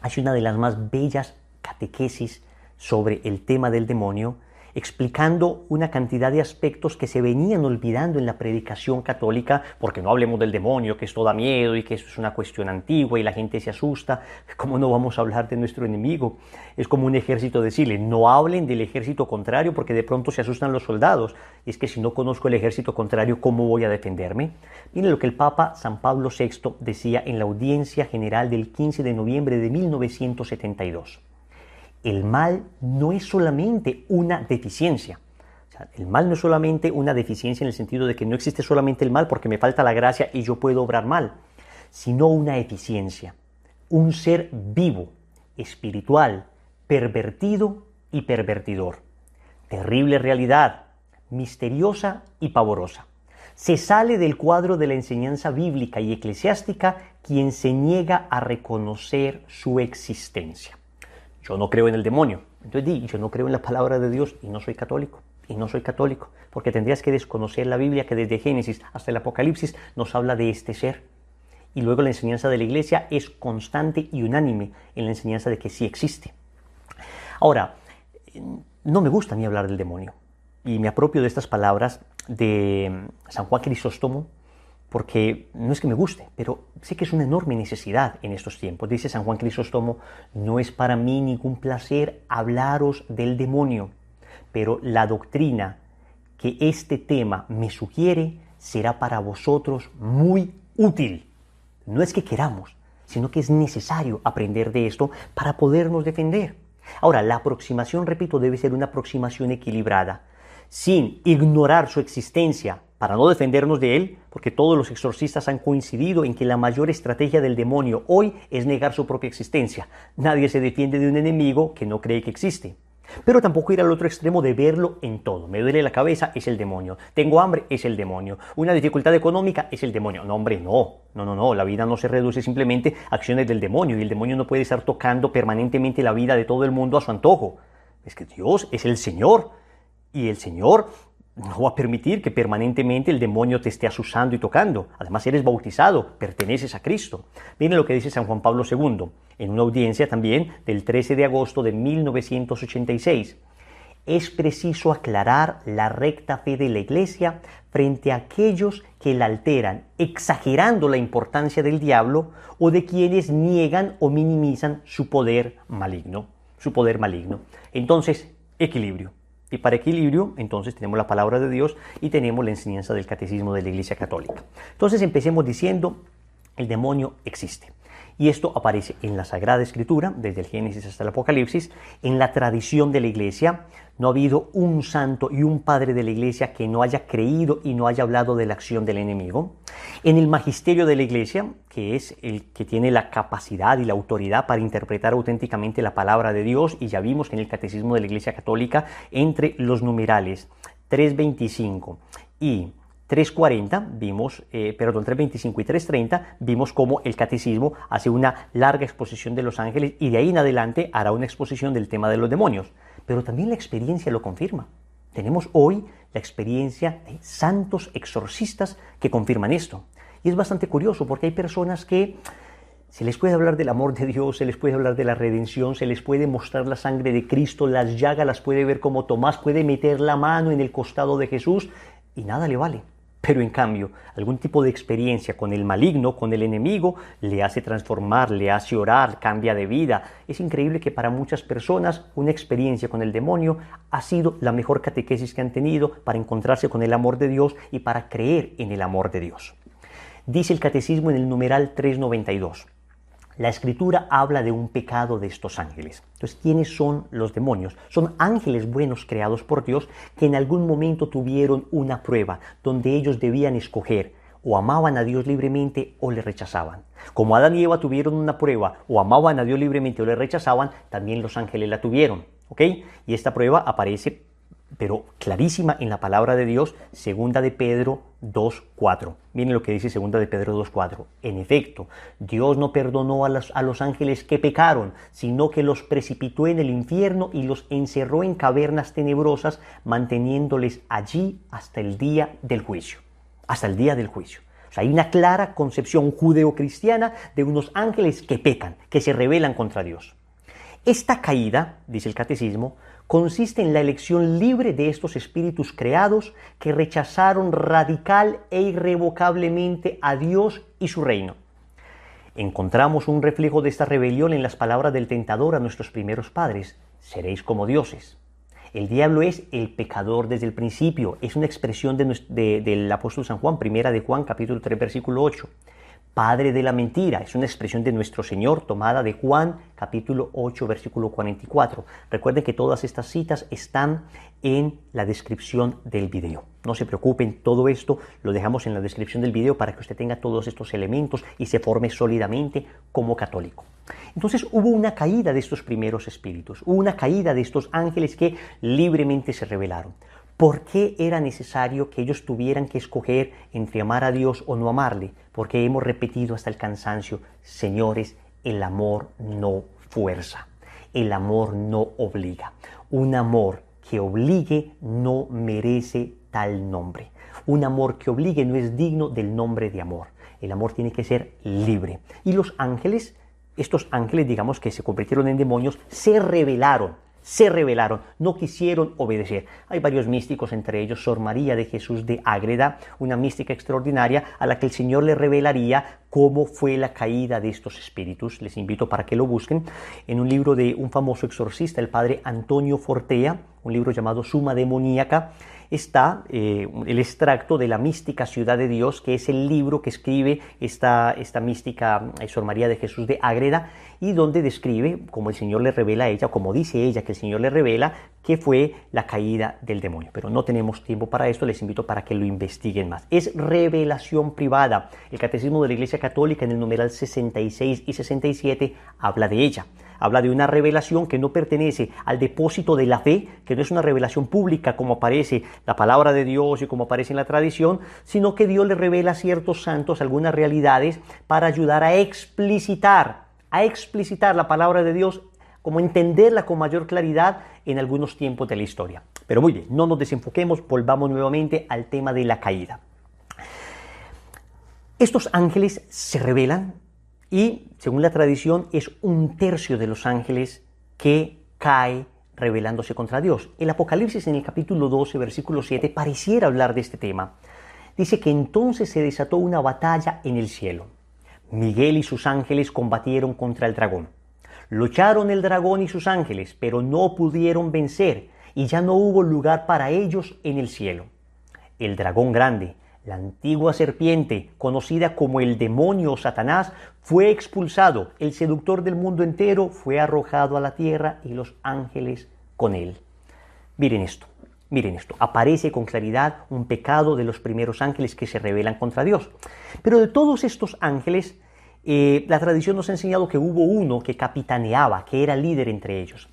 S5: hace una de las más bellas catequesis sobre el tema del demonio, explicando una cantidad de aspectos que se venían olvidando en la predicación católica, porque no hablemos del demonio, que esto da miedo y que eso es una cuestión antigua y la gente se asusta. ¿Cómo no vamos a hablar de nuestro enemigo? Es como un ejército decirle, no hablen del ejército contrario porque de pronto se asustan los soldados. Y es que si no conozco el ejército contrario, ¿cómo voy a defenderme? Miren lo que el Papa San Pablo VI decía en la audiencia general del 15 de noviembre de 1972. El mal no es solamente una deficiencia. O sea, el mal no es solamente una deficiencia en el sentido de que no existe solamente el mal porque me falta la gracia y yo puedo obrar mal, sino una eficiencia, un ser vivo, espiritual, pervertido y pervertidor. Terrible realidad, misteriosa y pavorosa. Se sale del cuadro de la enseñanza bíblica y eclesiástica quien se niega a reconocer su existencia. Yo no creo en el demonio, entonces yo no creo en la palabra de Dios y no soy católico. Y no soy católico, porque tendrías que desconocer la Biblia que desde Génesis hasta el Apocalipsis nos habla de este ser. Y luego la enseñanza de la Iglesia es constante y unánime en la enseñanza de que sí existe. Ahora, no me gusta ni hablar del demonio. Y me apropio de estas palabras de San Juan Crisóstomo, porque no es que me guste, pero sé que es una enorme necesidad en estos tiempos. Dice San Juan Crisóstomo, no es para mí ningún placer hablaros del demonio, pero la doctrina que este tema me sugiere será para vosotros muy útil. No es que queramos, sino que es necesario aprender de esto para podernos defender. Ahora, la aproximación, repito, debe ser una aproximación equilibrada, sin ignorar su existencia para no defendernos de él, porque todos los exorcistas han coincidido en que la mayor estrategia del demonio hoy es negar su propia existencia. Nadie se defiende de un enemigo que no cree que existe. Pero tampoco ir al otro extremo de verlo en todo. Me duele la cabeza, es el demonio. Tengo hambre, es el demonio. Una dificultad económica, es el demonio. No, hombre, no. La vida no se reduce simplemente a acciones del demonio. Y el demonio no puede estar tocando permanentemente la vida de todo el mundo a su antojo. Es que Dios es el Señor. Y el Señor no va a permitir que permanentemente el demonio te esté asusando y tocando. Además, eres bautizado, perteneces a Cristo. Miren lo que dice San Juan Pablo II, en una audiencia también del 13 de agosto de 1986. Es preciso aclarar la recta fe de la Iglesia frente a aquellos que la alteran, exagerando la importancia del diablo o de quienes niegan o minimizan su poder maligno. Entonces, equilibrio. Y para equilibrio, entonces tenemos la palabra de Dios y tenemos la enseñanza del catecismo de la Iglesia Católica. Entonces empecemos diciendo, el demonio existe. Y esto aparece en la Sagrada Escritura, desde el Génesis hasta el Apocalipsis, en la tradición de la Iglesia. No ha habido un santo y un padre de la Iglesia que no haya creído y no haya hablado de la acción del enemigo. En el magisterio de la Iglesia, que es el que tiene la capacidad y la autoridad para interpretar auténticamente la palabra de Dios, y ya vimos que en el Catecismo de la Iglesia Católica, entre los numerales 325 y 340 325 y 330 vimos cómo el catecismo hace una larga exposición de los ángeles y de ahí en adelante hará una exposición del tema de los demonios. Pero también la experiencia lo confirma. Tenemos hoy la experiencia de santos exorcistas que confirman esto. Y es bastante curioso porque hay personas que se les puede hablar del amor de Dios, se les puede hablar de la redención, se les puede mostrar la sangre de Cristo, las llagas las puede ver como Tomás, puede meter la mano en el costado de Jesús y nada le vale. Pero en cambio, algún tipo de experiencia con el maligno, con el enemigo, le hace transformar, le hace orar, cambia de vida. Es increíble que para muchas personas una experiencia con el demonio ha sido la mejor catequesis que han tenido para encontrarse con el amor de Dios y para creer en el amor de Dios. Dice el Catecismo en el numeral 392. La Escritura habla de un pecado de estos ángeles. Entonces, ¿quiénes son los demonios? Son ángeles buenos creados por Dios que en algún momento tuvieron una prueba donde ellos debían escoger o amaban a Dios libremente o le rechazaban. Como Adán y Eva tuvieron una prueba o amaban a Dios libremente o le rechazaban, también los ángeles la tuvieron. ¿Ok? Y esta prueba aparece, pero clarísima en la palabra de Dios, segunda de Pedro 2:4. Miren lo que dice segunda de Pedro 2:4. En efecto, Dios no perdonó a los ángeles que pecaron, sino que los precipitó en el infierno y los encerró en cavernas tenebrosas, manteniéndoles allí hasta el día del juicio. Hasta el día del juicio. O sea, hay una clara concepción judeocristiana de unos ángeles que pecan, que se rebelan contra Dios. Esta caída, dice el Catecismo, consiste en la elección libre de estos espíritus creados que rechazaron radical e irrevocablemente a Dios y su reino. Encontramos un reflejo de esta rebelión en las palabras del tentador a nuestros primeros padres: seréis como dioses. El diablo es el pecador desde el principio. Es una expresión del apóstol San Juan, primera de Juan, capítulo 3, versículo 8. Padre de la mentira, es una expresión de nuestro Señor tomada de Juan, capítulo 8, versículo 44. Recuerden que todas estas citas están en la descripción del video. No se preocupen, todo esto lo dejamos en la descripción del video para que usted tenga todos estos elementos y se forme sólidamente como católico. Entonces hubo una caída de estos primeros espíritus, hubo una caída de estos ángeles que libremente se rebelaron. ¿Por qué era necesario que ellos tuvieran que escoger entre amar a Dios o no amarle? Porque hemos repetido hasta el cansancio: señores, el amor no fuerza, el amor no obliga. Un amor que obligue no merece tal nombre. Un amor que obligue no es digno del nombre de amor. El amor tiene que ser libre. Y los ángeles, estos ángeles, digamos, que se convirtieron en demonios, se rebelaron, no quisieron obedecer. Hay varios místicos, entre ellos Sor María de Jesús de Ágreda, una mística extraordinaria a la que el Señor le revelaría cómo fue la caída de estos espíritus. Les invito para que lo busquen en un libro de un famoso exorcista, el padre Antonio Fortea, un libro llamado Suma Demoníaca. Está el extracto de la mística Ciudad de Dios, que es el libro que escribe esta mística Sor María de Jesús de Ágreda, y donde describe cómo el Señor le revela a ella, como dice ella que el Señor le revela, que fue la caída del demonio. Pero no tenemos tiempo para esto, les invito para que lo investiguen más. Es revelación privada. El Catecismo de la Iglesia Católica en el numeral 66 y 67 habla de ella. Habla de una revelación que no pertenece al depósito de la fe, que no es una revelación pública como aparece la palabra de Dios y como aparece en la tradición, sino que Dios le revela a ciertos santos algunas realidades para ayudar a explicitar la palabra de Dios, como entenderla con mayor claridad en algunos tiempos de la historia. Pero muy bien, no nos desenfoquemos, volvamos nuevamente al tema de la caída. Estos ángeles se rebelan y, según la tradición, es 1/3 de los ángeles que cae rebelándose contra Dios. El Apocalipsis, en el capítulo 12, versículo 7, pareciera hablar de este tema. Dice que entonces se desató una batalla en el cielo. Miguel y sus ángeles combatieron contra el dragón. Lucharon el dragón y sus ángeles, pero no pudieron vencer, y ya no hubo lugar para ellos en el cielo. El dragón grande, la antigua serpiente, conocida como el demonio o Satanás, fue expulsado. El seductor del mundo entero fue arrojado a la tierra y los ángeles con él. Miren esto. Aparece con claridad un pecado de los primeros ángeles que se rebelan contra Dios. Pero de todos estos ángeles, la tradición nos ha enseñado que hubo uno que capitaneaba, que era líder entre ellos.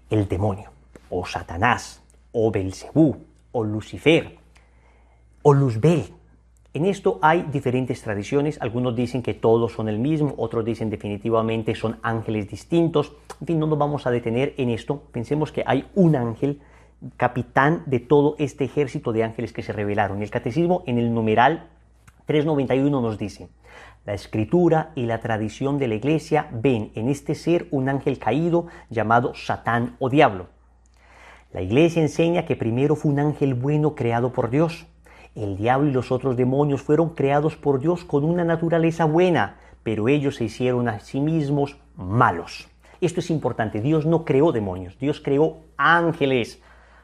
S5: El demonio, o Satanás, o Belcebú, o Lucifer, o Luzbel. En esto hay diferentes tradiciones. Algunos dicen que todos son el mismo, otros dicen definitivamente son ángeles distintos. En fin, no nos vamos a detener en esto. Pensemos que hay un ángel capitán de todo este ejército de ángeles que se rebelaron. El Catecismo, en el numeral 391, nos dice: la Escritura y la tradición de la Iglesia ven en este ser un ángel caído llamado Satán o Diablo. La Iglesia enseña que primero fue un ángel bueno creado por Dios. El diablo y los otros demonios fueron creados por Dios con una naturaleza buena, pero ellos se hicieron a sí mismos malos. Esto es importante. Dios no creó demonios, Dios creó ángeles.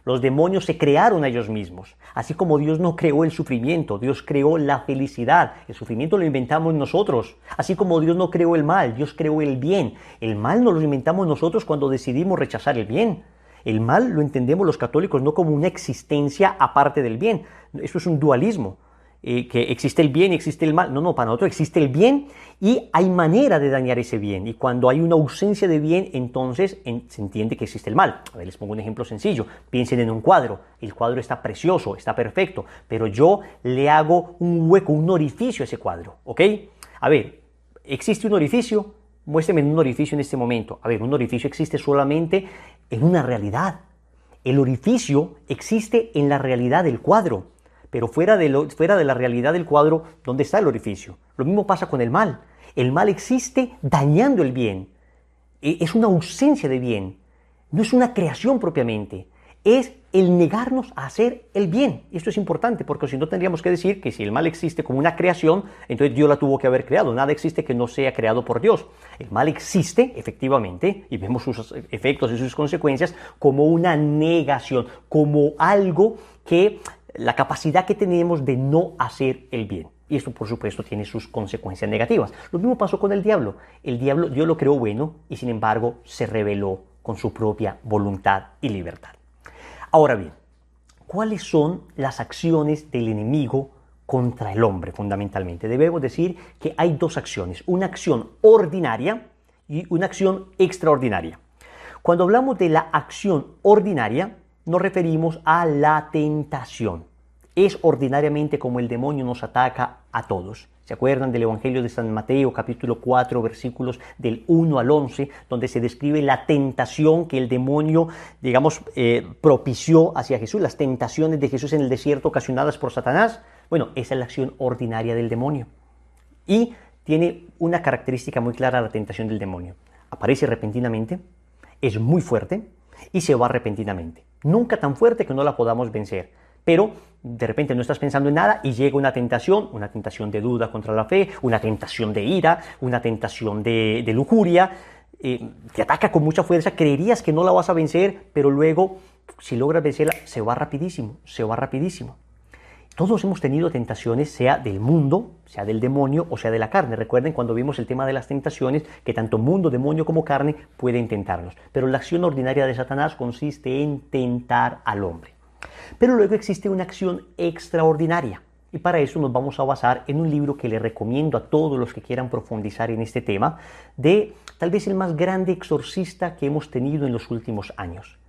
S5: Los demonios se crearon a ellos mismos. Así como Dios no creó el sufrimiento, Dios creó la felicidad. El sufrimiento lo inventamos nosotros. Así como Dios no creó el mal, Dios creó el bien. El mal no lo inventamos nosotros cuando decidimos rechazar el bien. El mal lo entendemos los católicos no como una existencia aparte del bien. Eso es un dualismo. Que existe el bien y existe el mal. No, para nosotros existe el bien y hay manera de dañar ese bien. Y cuando hay una ausencia de bien, entonces se entiende que existe el mal. A ver, les pongo un ejemplo sencillo. Piensen en un cuadro. El cuadro está precioso, está perfecto, pero yo le hago un hueco, un orificio a ese cuadro, ¿ok? A ver, ¿existe un orificio? Muéstrame un orificio en este momento. A ver, un orificio existe solamente en una realidad. El orificio existe en la realidad del cuadro. Pero fuera de la realidad del cuadro, ¿dónde está el orificio? Lo mismo pasa con el mal. El mal existe dañando el bien. Es una ausencia de bien. No es una creación propiamente. Es el negarnos a hacer el bien. Esto es importante porque si no tendríamos que decir que si el mal existe como una creación, entonces Dios la tuvo que haber creado. Nada existe que no sea creado por Dios. El mal existe, efectivamente, y vemos sus efectos y sus consecuencias como una negación, como algo que la capacidad que tenemos de no hacer el bien. Y esto, por supuesto, tiene sus consecuencias negativas. Lo mismo pasó con el diablo. El diablo, Dios lo creó bueno y, sin embargo, se rebeló con su propia voluntad y libertad. Ahora bien, ¿cuáles son las acciones del enemigo contra el hombre, fundamentalmente? Debemos decir que hay dos acciones. Una acción ordinaria y una acción extraordinaria. Cuando hablamos de la acción ordinaria, nos referimos a la tentación. Es ordinariamente como el demonio nos ataca a todos. ¿Se acuerdan del Evangelio de San Mateo, capítulo 4, versículos del 1 al 11, donde se describe la tentación que el demonio, propició hacia Jesús, las tentaciones de Jesús en el desierto ocasionadas por Satanás? Bueno, esa es la acción ordinaria del demonio. Y tiene una característica muy clara la tentación del demonio. Aparece repentinamente, es muy fuerte y se va repentinamente. Nunca tan fuerte que no la podamos vencer, pero de repente no estás pensando en nada y llega una tentación de duda contra la fe, una tentación de ira, una tentación de lujuria, te ataca con mucha fuerza, creerías que no la vas a vencer, pero luego, si logras vencerla, se va rapidísimo. Todos hemos tenido tentaciones, sea del mundo, sea del demonio o sea de la carne. Recuerden cuando vimos el tema de las tentaciones, que tanto mundo, demonio como carne pueden tentarnos. Pero la acción ordinaria de Satanás consiste en tentar al hombre. Pero luego existe una acción extraordinaria. Y para eso nos vamos a basar en un libro que le recomiendo a todos los que quieran profundizar en este tema, de tal vez el más grande exorcista que hemos tenido en los últimos años.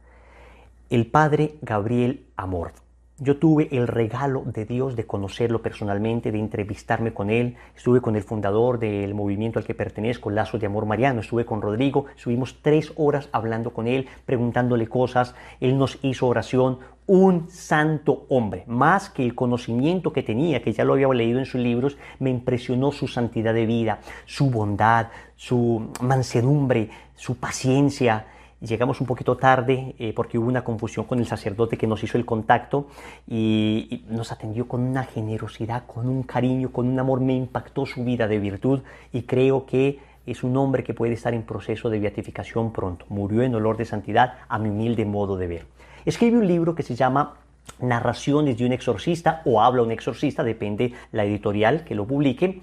S5: El padre Gabriel Amorth. Yo tuve el regalo de Dios de conocerlo personalmente, de entrevistarme con él. Estuve con el fundador del movimiento al que pertenezco, Lazos de Amor Mariano. Estuve con Rodrigo. Estuvimos 3 horas hablando con él, preguntándole cosas. Él nos hizo oración. Un santo hombre. Más que el conocimiento que tenía, que ya lo había leído en sus libros, me impresionó su santidad de vida, su bondad, su mansedumbre, su paciencia. Llegamos un poquito tarde porque hubo una confusión con el sacerdote que nos hizo el contacto y nos atendió con una generosidad, con un cariño, con un amor. Me impactó su vida de virtud y creo que es un hombre que puede estar en proceso de beatificación pronto. Murió en olor de santidad, a mi humilde modo de ver. Escribe un libro que se llama Narraciones de un exorcista o Habla un exorcista, depende la editorial que lo publique.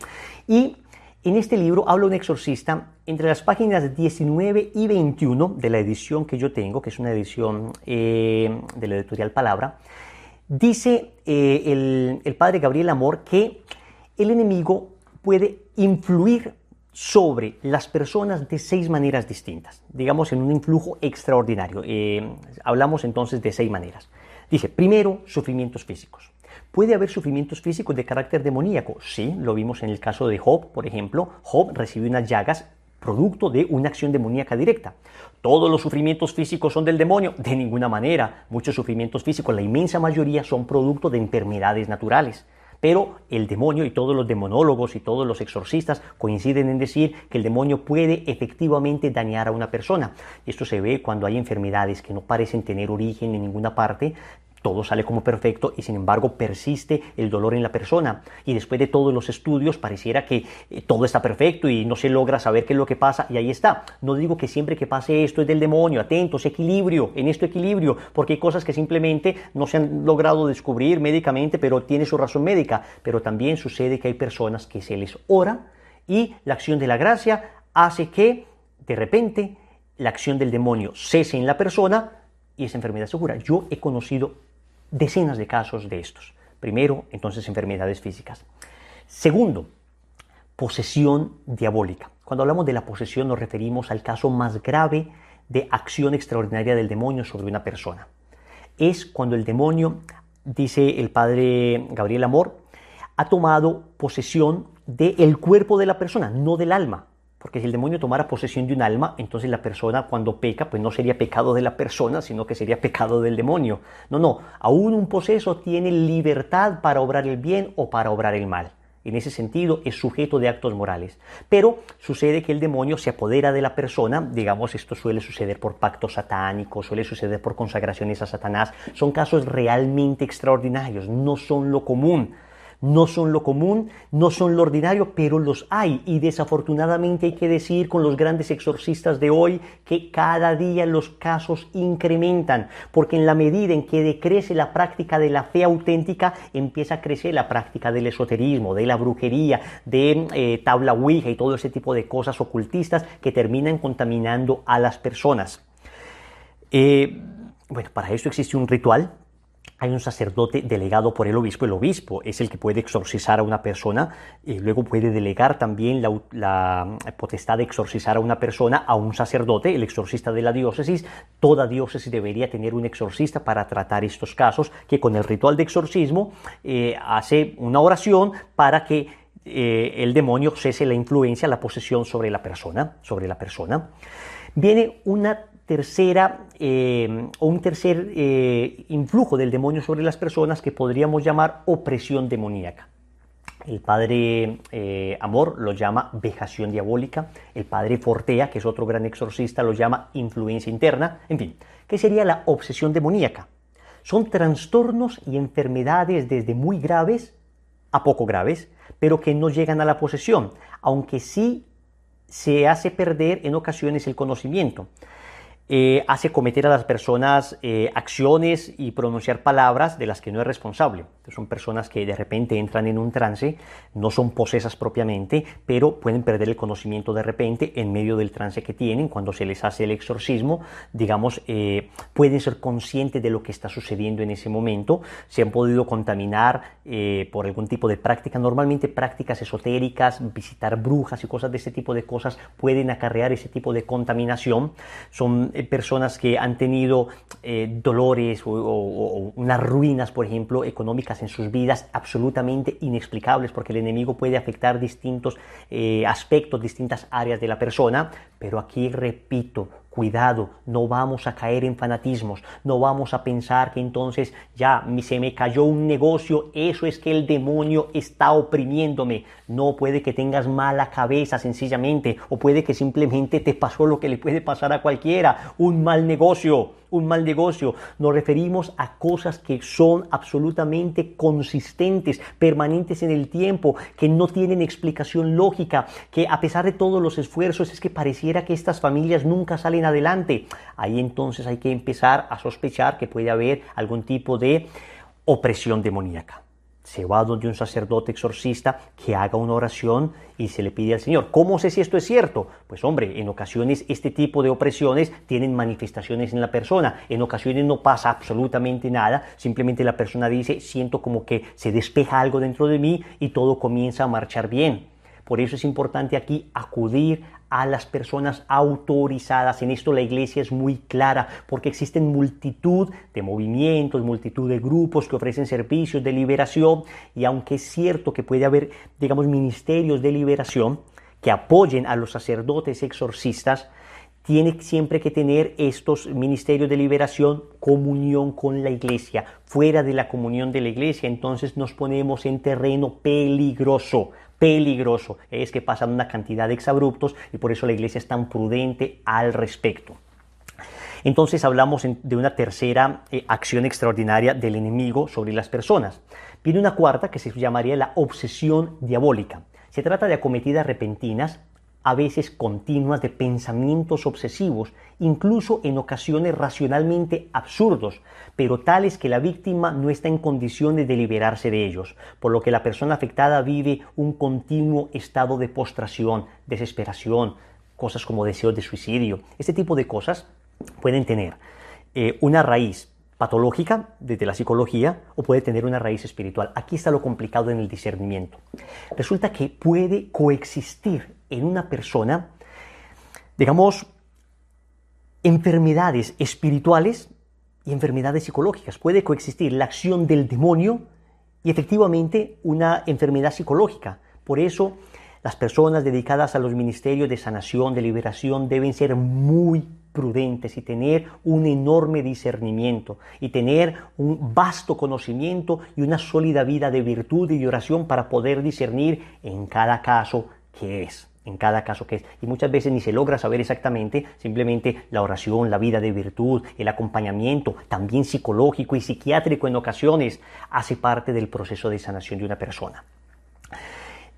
S5: Y en este libro habla un exorcista entre las páginas 19 y 21 de la edición que yo tengo, que es una edición de la editorial Palabra. Dice el padre Gabriel Amorth que el enemigo puede influir sobre las personas de 6 maneras distintas, digamos en un influjo extraordinario. Hablamos entonces de 6 maneras. Dice, primero, sufrimientos físicos. ¿Puede haber sufrimientos físicos de carácter demoníaco? Sí, lo vimos en el caso de Job, por ejemplo. Job recibió unas llagas producto de una acción demoníaca directa. ¿Todos los sufrimientos físicos son del demonio? De ninguna manera. Muchos sufrimientos físicos, la inmensa mayoría, son producto de enfermedades naturales. Pero el demonio y todos los demonólogos y todos los exorcistas coinciden en decir que el demonio puede efectivamente dañar a una persona. Esto se ve cuando hay enfermedades que no parecen tener origen en ninguna parte, todo sale como perfecto y sin embargo persiste el dolor en la persona y después de todos los estudios pareciera que todo está perfecto y no se logra saber qué es lo que pasa y ahí está. No digo que siempre que pase esto es del demonio, atentos, equilibrio, en esto equilibrio, porque hay cosas que simplemente no se han logrado descubrir médicamente, pero tiene su razón médica, pero también sucede que hay personas que se les ora y la acción de la gracia hace que de repente la acción del demonio cese en la persona y esa enfermedad se cura. Yo he conocido decenas de casos de estos. Primero, entonces, enfermedades físicas. Segundo, posesión diabólica. Cuando hablamos de la posesión nos referimos al caso más grave de acción extraordinaria del demonio sobre una persona. Es cuando el demonio, dice el padre Gabriel Amor, ha tomado posesión del cuerpo de la persona, no del alma. Porque si el demonio tomara posesión de un alma, entonces la persona cuando peca, pues no sería pecado de la persona, sino que sería pecado del demonio. No, aún un poseso tiene libertad para obrar el bien o para obrar el mal. En ese sentido es sujeto de actos morales. Pero sucede que el demonio se apodera de la persona, digamos, esto suele suceder por pactos satánicos, suele suceder por consagraciones a Satanás. Son casos realmente extraordinarios, no son lo común. No son lo común, no son lo ordinario, pero los hay. Y desafortunadamente hay que decir con los grandes exorcistas de hoy que cada día los casos incrementan, porque en la medida en que decrece la práctica de la fe auténtica, empieza a crecer la práctica del esoterismo, de la brujería, de tabla ouija y todo ese tipo de cosas ocultistas que terminan contaminando a las personas. Bueno, para eso existe un ritual. Hay un sacerdote delegado por el obispo es el que puede exorcizar a una persona, y luego puede delegar también la potestad de exorcizar a una persona a un sacerdote, el exorcista de la diócesis. Toda diócesis debería tener un exorcista para tratar estos casos, que con el ritual de exorcismo hace una oración para que el demonio cese la influencia, la posesión sobre la persona. Viene una tercera un tercer influjo del demonio sobre las personas que podríamos llamar opresión demoníaca. El padre Amor lo llama vejación diabólica, el padre Fortea, que es otro gran exorcista, lo llama influencia interna. En fin, ¿qué sería la obsesión demoníaca? Son trastornos y enfermedades desde muy graves a poco graves, pero que no llegan a la posesión, aunque sí se hace perder en ocasiones el conocimiento. Hace cometer a las personas acciones y pronunciar palabras de las que no es responsable. Entonces, son personas que de repente entran en un trance, no son posesas propiamente, pero pueden perder el conocimiento de repente en medio del trance que tienen. Cuando se les hace el exorcismo, digamos, pueden ser conscientes de lo que está sucediendo en ese momento. Se han podido contaminar por algún tipo de práctica, normalmente prácticas esotéricas, visitar brujas y cosas de ese tipo de cosas pueden acarrear ese tipo de contaminación. Son personas que han tenido dolores o unas ruinas, por ejemplo, económicas en sus vidas absolutamente inexplicables, porque el enemigo puede afectar distintos aspectos, distintas áreas de la persona. Pero aquí repito, cuidado, no vamos a caer en fanatismos, no vamos a pensar que entonces ya se me cayó un negocio, eso es que el demonio está oprimiéndome. No, puede que tengas mala cabeza sencillamente, o puede que simplemente te pasó lo que le puede pasar a cualquiera, un mal negocio. Nos referimos a cosas que son absolutamente consistentes, permanentes en el tiempo, que no tienen explicación lógica, que a pesar de todos los esfuerzos es que pareciera que estas familias nunca salen adelante. Ahí entonces hay que empezar a sospechar que puede haber algún tipo de opresión demoníaca. Se va donde un sacerdote exorcista que haga una oración y se le pide al Señor. ¿Cómo sé si esto es cierto? Pues hombre, en ocasiones este tipo de opresiones tienen manifestaciones en la persona. En ocasiones no pasa absolutamente nada. Simplemente la persona dice, siento como que se despeja algo dentro de mí y todo comienza a marchar bien. Por eso es importante aquí acudir a las personas autorizadas. En esto la Iglesia es muy clara, porque existen multitud de movimientos, multitud de grupos que ofrecen servicios de liberación, y aunque es cierto que puede haber, digamos, ministerios de liberación que apoyen a los sacerdotes exorcistas, tiene siempre que tener estos ministerios de liberación comunión con la Iglesia. Fuera de la comunión de la Iglesia, entonces nos ponemos en terreno peligroso. Es que pasan una cantidad de exabruptos y por eso la Iglesia es tan prudente al respecto. Entonces hablamos de una tercera acción extraordinaria del enemigo sobre las personas. Viene una cuarta que se llamaría la obsesión diabólica. Se trata de acometidas repentinas, a veces continuas, de pensamientos obsesivos, incluso en ocasiones racionalmente absurdos, pero tales que la víctima no está en condiciones de liberarse de ellos, por lo que la persona afectada vive un continuo estado de postración, desesperación, cosas como deseos de suicidio. Este tipo de cosas pueden tener una raíz patológica desde la psicología o puede tener una raíz espiritual. Aquí está lo complicado en el discernimiento. Resulta que puede coexistir en una persona, digamos, enfermedades espirituales y enfermedades psicológicas. Puede coexistir la acción del demonio y efectivamente una enfermedad psicológica. Por eso las personas dedicadas a los ministerios de sanación, de liberación, deben ser muy prudentes y tener un enorme discernimiento y tener un vasto conocimiento y una sólida vida de virtud y de oración para poder discernir en cada caso qué es. En cada caso que es. Y muchas veces ni se logra saber exactamente, simplemente la oración, la vida de virtud, el acompañamiento, también psicológico y psiquiátrico en ocasiones, hace parte del proceso de sanación de una persona.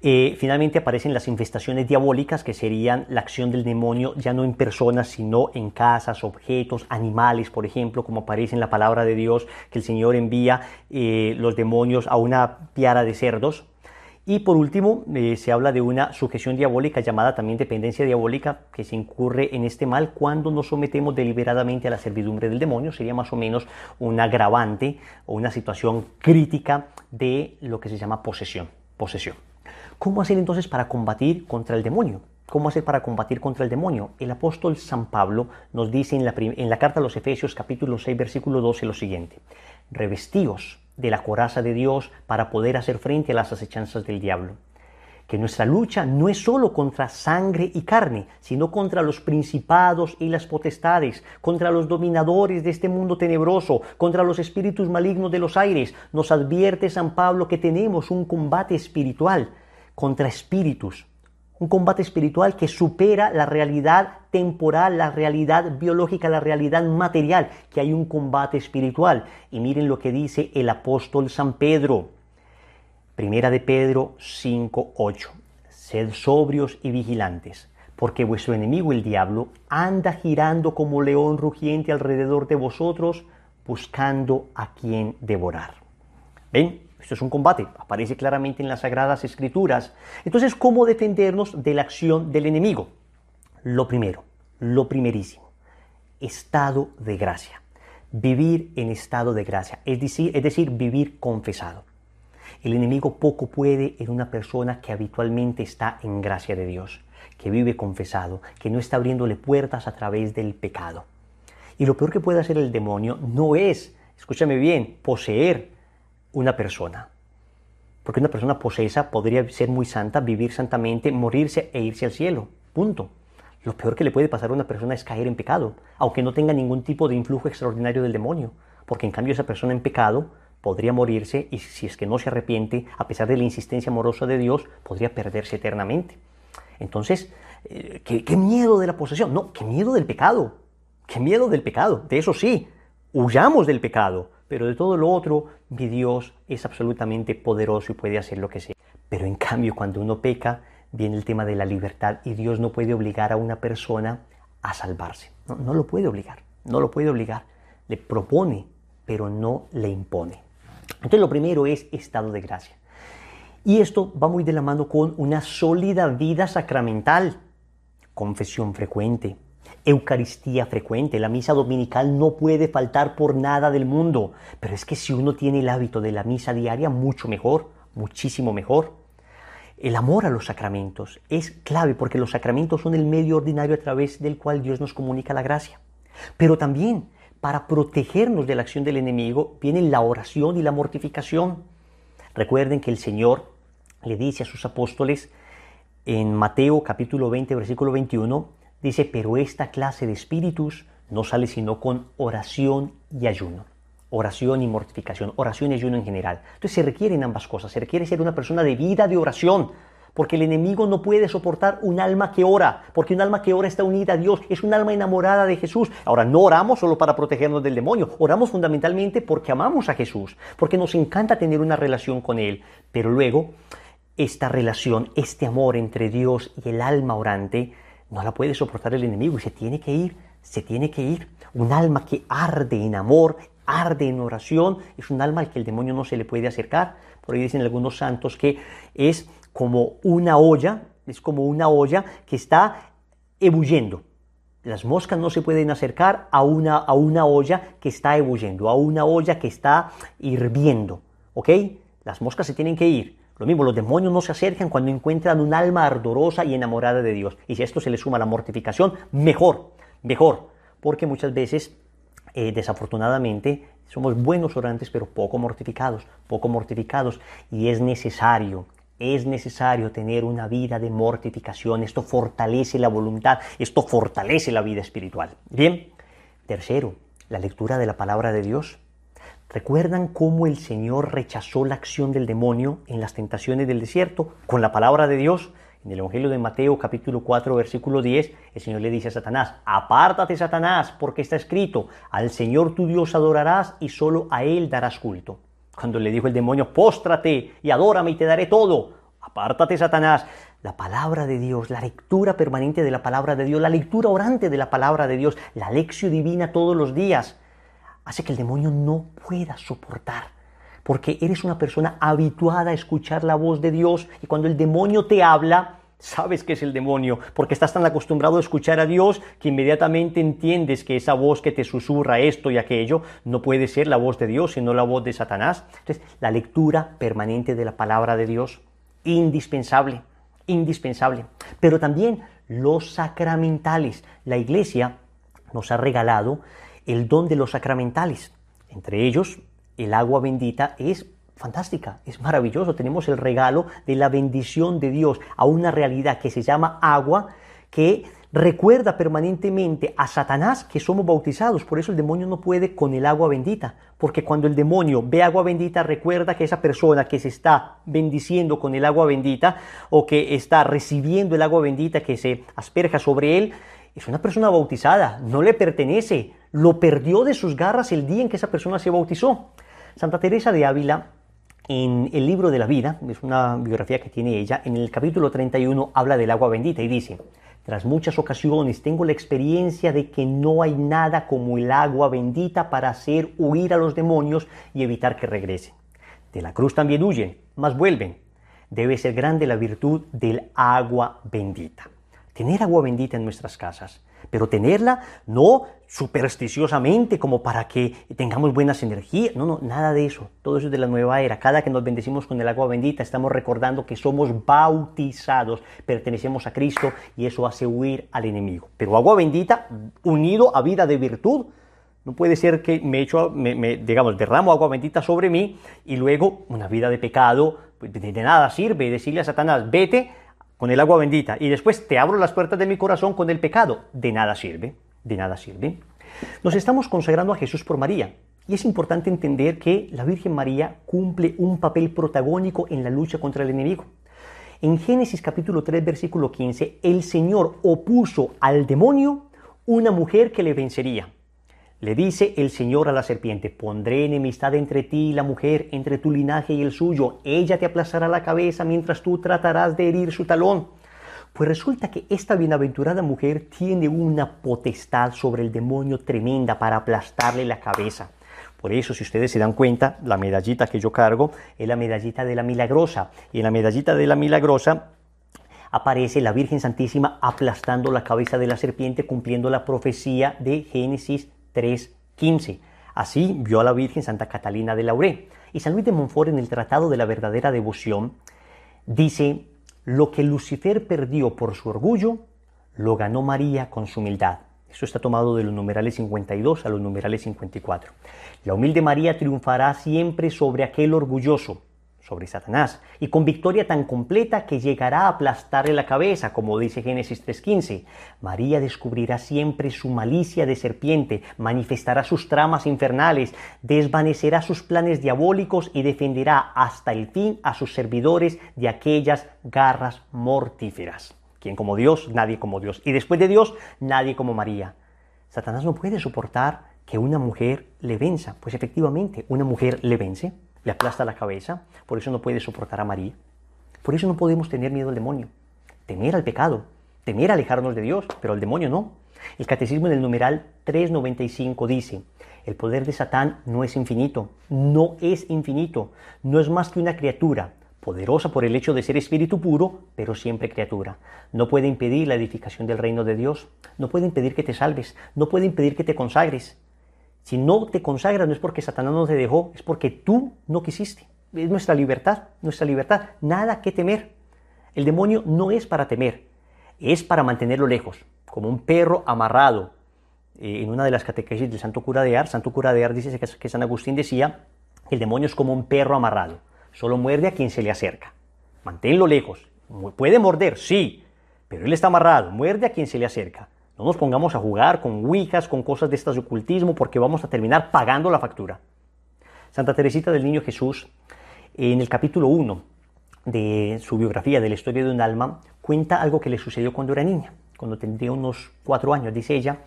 S5: Finalmente aparecen las infestaciones diabólicas, que serían la acción del demonio ya no en personas, sino en casas, objetos, animales, por ejemplo, como aparece en la palabra de Dios, que el Señor envía los demonios a una piara de cerdos. Y por último, se habla de una sujeción diabólica, llamada también dependencia diabólica, que se incurre en este mal cuando nos sometemos deliberadamente a la servidumbre del demonio. Sería más o menos un agravante o una situación crítica de lo que se llama posesión. ¿Cómo hacer entonces para combatir contra el demonio? ¿Cómo hacer para combatir contra el demonio? El apóstol San Pablo nos dice en la carta a los Efesios, capítulo 6, versículo 12, lo siguiente: revestíos de la coraza de Dios para poder hacer frente a las acechanzas del diablo. Que nuestra lucha no es solo contra sangre y carne, sino contra los principados y las potestades, contra los dominadores de este mundo tenebroso, contra los espíritus malignos de los aires. Nos advierte San Pablo que tenemos un combate espiritual contra espíritus. Un combate espiritual que supera la realidad temporal, la realidad biológica, la realidad material, que hay un combate espiritual. Y miren lo que dice el apóstol San Pedro. Primera de Pedro 5:8. Sed sobrios y vigilantes, porque vuestro enemigo el diablo anda girando como león rugiente alrededor de vosotros, buscando a quien devorar. ¿Ven? Esto es un combate, aparece claramente en las Sagradas Escrituras. Entonces, ¿cómo defendernos de la acción del enemigo? Lo primero, lo primerísimo, estado de gracia. Vivir en estado de gracia, es decir, vivir confesado. El enemigo poco puede en una persona que habitualmente está en gracia de Dios, que vive confesado, que no está abriéndole puertas a través del pecado. Y lo peor que puede hacer el demonio no es, escúchame bien, poseer una persona. Porque una persona posesa podría ser muy santa, vivir santamente, morirse e irse al cielo. Punto. Lo peor que le puede pasar a una persona es caer en pecado, aunque no tenga ningún tipo de influjo extraordinario del demonio. Porque en cambio esa persona en pecado podría morirse y si es que no se arrepiente, a pesar de la insistencia amorosa de Dios, podría perderse eternamente. Entonces, ¿qué miedo de la posesión? No, qué miedo del pecado. Qué miedo del pecado. De eso sí, huyamos del pecado. Pero de todo lo otro, mi Dios es absolutamente poderoso y puede hacer lo que sea. Pero en cambio, cuando uno peca, viene el tema de la libertad y Dios no puede obligar a una persona a salvarse. No lo puede obligar, no lo puede obligar. Le propone, pero no le impone. Entonces lo primero es estado de gracia. Y esto va muy de la mano con una sólida vida sacramental, confesión frecuente, Eucaristía frecuente. La misa dominical no puede faltar por nada del mundo, pero es que si uno tiene el hábito de la misa diaria, mucho mejor, muchísimo mejor. El amor a los sacramentos es clave porque los sacramentos son el medio ordinario a través del cual Dios nos comunica la gracia. Pero también para protegernos de la acción del enemigo viene la oración y la mortificación. Recuerden que el Señor le dice a sus apóstoles en Mateo capítulo 20, versículo 21, dice, pero esta clase de espíritus no sale sino con oración y ayuno. Oración y mortificación, oración y ayuno en general. Entonces se requieren ambas cosas, se requiere ser una persona de vida de oración porque el enemigo no puede soportar un alma que ora, porque un alma que ora está unida a Dios, es un alma enamorada de Jesús. Ahora, no oramos solo para protegernos del demonio, oramos fundamentalmente porque amamos a Jesús, porque nos encanta tener una relación con Él, pero luego esta relación, este amor entre Dios y el alma orante, no la puede soportar el enemigo y se tiene que ir, se tiene que ir. Un alma que arde en amor, arde en oración, es un alma al que el demonio no se le puede acercar. Por ahí dicen algunos santos que es como una olla, que está ebulliendo. Las moscas no se pueden acercar a una olla que está ebulliendo, a una olla que está hirviendo, ¿ok? Las moscas se tienen que ir. Lo mismo, los demonios no se acercan cuando encuentran un alma ardorosa y enamorada de Dios. Y si a esto se le suma la mortificación, mejor, porque muchas veces, desafortunadamente, somos buenos orantes, pero poco mortificados, y es necesario tener una vida de mortificación. Esto fortalece la voluntad, esto fortalece la vida espiritual. Bien, tercero, la lectura de la palabra de Dios. ¿Recuerdan cómo el Señor rechazó la acción del demonio en las tentaciones del desierto? Con la palabra de Dios, en el Evangelio de Mateo capítulo 4 versículo 10, el Señor le dice a Satanás: apártate, Satanás, porque está escrito, al Señor tu Dios adorarás y solo a Él darás culto. Cuando le dijo el demonio: póstrate y adórame y te daré todo, apártate, Satanás. La palabra de Dios, la lectura permanente de la palabra de Dios, la lectura orante de la palabra de Dios, la lección divina todos los días, hace que el demonio no pueda soportar, porque eres una persona habituada a escuchar la voz de Dios, y cuando el demonio te habla, sabes que es el demonio, porque estás tan acostumbrado a escuchar a Dios que inmediatamente entiendes que esa voz que te susurra esto y aquello no puede ser la voz de Dios, sino la voz de Satanás. Entonces, la lectura permanente de la palabra de Dios, indispensable, pero también los sacramentales. La Iglesia nos ha regalado el don de los sacramentales. Entre ellos, el agua bendita es fantástica, es maravilloso. Tenemos el regalo de la bendición de Dios a una realidad que se llama agua, que recuerda permanentemente a Satanás que somos bautizados. Por eso el demonio no puede con el agua bendita, porque cuando el demonio ve agua bendita, recuerda que esa persona que se está bendiciendo con el agua bendita, o que está recibiendo el agua bendita que se asperja sobre él, es una persona bautizada, no le pertenece, lo perdió de sus garras el día en que esa persona se bautizó. Santa Teresa de Ávila, en el libro de la vida, es una biografía que tiene ella, en el capítulo 31 habla del agua bendita y dice: tras muchas ocasiones tengo la experiencia de que no hay nada como el agua bendita para hacer huir a los demonios y evitar que regresen. De la cruz también huyen, mas vuelven. Debe ser grande la virtud del agua bendita. Tener agua bendita en nuestras casas, pero tenerla no supersticiosamente como para que tengamos buenas energías, no, nada de eso. Todo eso es de la nueva era. Cada que nos bendecimos con el agua bendita estamos recordando que somos bautizados, pertenecemos a Cristo, y eso hace huir al enemigo. Pero agua bendita unido a vida de virtud. No puede ser que derramo agua bendita sobre mí y luego una vida de pecado. Pues de nada sirve decirle a Satanás: vete con el agua bendita, y después te abro las puertas de mi corazón con el pecado. De nada sirve. Nos estamos consagrando a Jesús por María, y es importante entender que la Virgen María cumple un papel protagónico en la lucha contra el enemigo. En Génesis capítulo 3 versículo 15, el Señor opuso al demonio una mujer que le vencería. Le dice el Señor a la serpiente: pondré enemistad entre ti y la mujer, entre tu linaje y el suyo. Ella te aplastará la cabeza mientras tú tratarás de herir su talón. Pues resulta que esta bienaventurada mujer tiene una potestad sobre el demonio tremenda para aplastarle la cabeza. Por eso, si ustedes se dan cuenta, la medallita que yo cargo es la medallita de la Milagrosa. Y en la medallita de la Milagrosa aparece la Virgen Santísima aplastando la cabeza de la serpiente, cumpliendo la profecía de Génesis 3:15. Así vio a la Virgen Santa Catalina de Lauré. Y San Luis de Montfort, en el Tratado de la Verdadera Devoción, dice: lo que Lucifer perdió por su orgullo, lo ganó María con su humildad. Esto está tomado de los numerales 52 a los numerales 54. La humilde María triunfará siempre sobre aquel orgulloso, sobre Satanás, y con victoria tan completa que llegará a aplastarle la cabeza, como dice Génesis 3:15. María descubrirá siempre su malicia de serpiente, manifestará sus tramas infernales, desvanecerá sus planes diabólicos y defenderá hasta el fin a sus servidores de aquellas garras mortíferas. ¿Quién como Dios? Nadie como Dios. Y después de Dios, nadie como María. Satanás no puede soportar que una mujer le venza. Pues efectivamente, una mujer le vence, le aplasta la cabeza, por eso no puede soportar a María. Por eso no podemos tener miedo al demonio, temer al pecado, temer alejarnos de Dios, pero al demonio no. El catecismo en el numeral 395 dice: el poder de Satán no es infinito, no es infinito, no es más que una criatura, poderosa por el hecho de ser espíritu puro, pero siempre criatura. No puede impedir la edificación del reino de Dios, no puede impedir que te salves, no puede impedir que te consagres. Si no te consagras no es porque Satanás no te dejó, es porque tú no quisiste. Es nuestra libertad, nada que temer. El demonio no es para temer, es para mantenerlo lejos, como un perro amarrado. En una de las catequesis del Santo Cura de Ars dice que San Agustín decía: el demonio es como un perro amarrado, solo muerde a quien se le acerca. Manténlo lejos. Puede morder, sí, pero él está amarrado, muerde a quien se le acerca. No nos pongamos a jugar con ouijas, con cosas de estas de ocultismo, porque vamos a terminar pagando la factura. Santa Teresita del Niño Jesús, en el capítulo 1 de su biografía de la historia de un alma, cuenta algo que le sucedió cuando era niña, cuando tendría unos 4 años. Dice ella: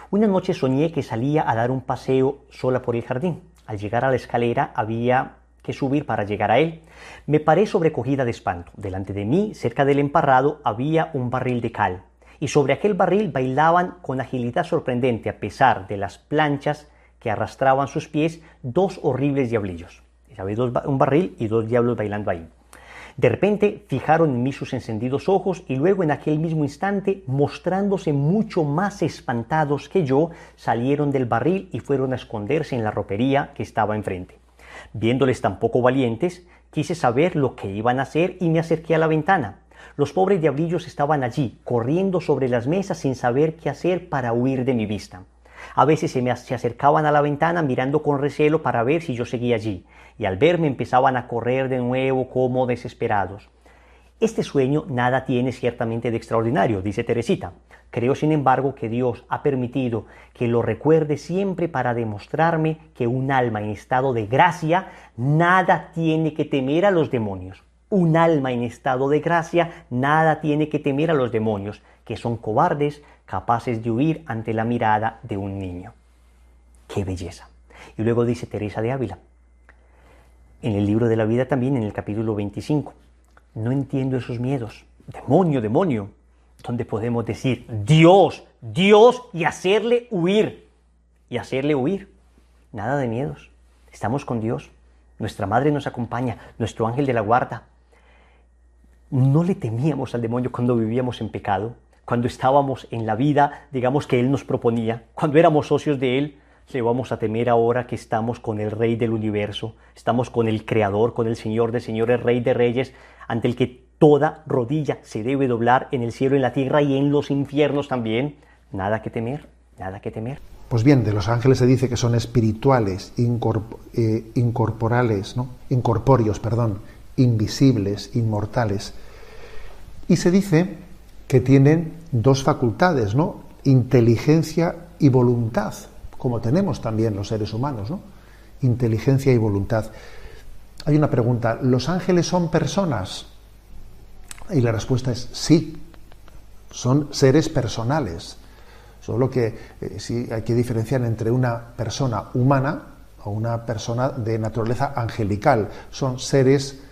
S5: una noche soñé que salía a dar un paseo sola por el jardín. Al llegar a la escalera había que subir para llegar a él. Me paré sobrecogida de espanto. Delante de mí, cerca del emparrado, había un barril de cal, y sobre aquel barril bailaban con agilidad sorprendente, a pesar de las planchas que arrastraban sus pies, 2 horribles diablillos. Había un barril y 2 diablos bailando ahí. De repente fijaron en mí sus encendidos ojos, y luego en aquel mismo instante, mostrándose mucho más espantados que yo, salieron del barril y fueron a esconderse en la ropería que estaba enfrente. Viéndoles tan poco valientes, quise saber lo que iban a hacer y me acerqué a la ventana. Los pobres diablillos estaban allí, corriendo sobre las mesas sin saber qué hacer para huir de mi vista. A veces se acercaban a la ventana mirando con recelo para ver si yo seguía allí, y al verme empezaban a correr de nuevo como desesperados. Este sueño nada tiene ciertamente de extraordinario, dice Teresita. Creo, sin embargo, que Dios ha permitido que lo recuerde siempre para demostrarme que un alma en estado de gracia nada tiene que temer a los demonios. Un alma en estado de gracia nada tiene que temer a los demonios, que son cobardes, capaces de huir ante la mirada de un niño. ¡Qué belleza! Y luego dice Teresa de Ávila, en el libro de la vida también, en el capítulo 25, no entiendo esos miedos. Demonio, demonio. Donde podemos decir Dios, Dios, y hacerle huir. Y hacerle huir. Nada de miedos. Estamos con Dios. Nuestra madre nos acompaña, nuestro ángel de la guarda. No le temíamos al demonio cuando vivíamos en pecado, cuando estábamos en la vida, digamos, que Él nos proponía, cuando éramos socios de Él. Le vamos a temer ahora que estamos con el Rey del universo, estamos con el Creador, con el Señor de señores, Rey de reyes, ante el que toda rodilla se debe doblar en el cielo, en la tierra y en los infiernos también. Nada que temer, nada que temer.
S6: Pues bien, de los ángeles se dice que son espirituales, incorporales, ¿no? Incorpóreos, invisibles, inmortales. Y se dice que tienen 2 facultades, ¿no? Inteligencia y voluntad, como tenemos también los seres humanos, ¿no? Inteligencia y voluntad. Hay una pregunta: ¿los ángeles son personas? Y la respuesta es sí, son seres personales. Solo que sí hay que diferenciar entre una persona humana o una persona de naturaleza angelical. Son seres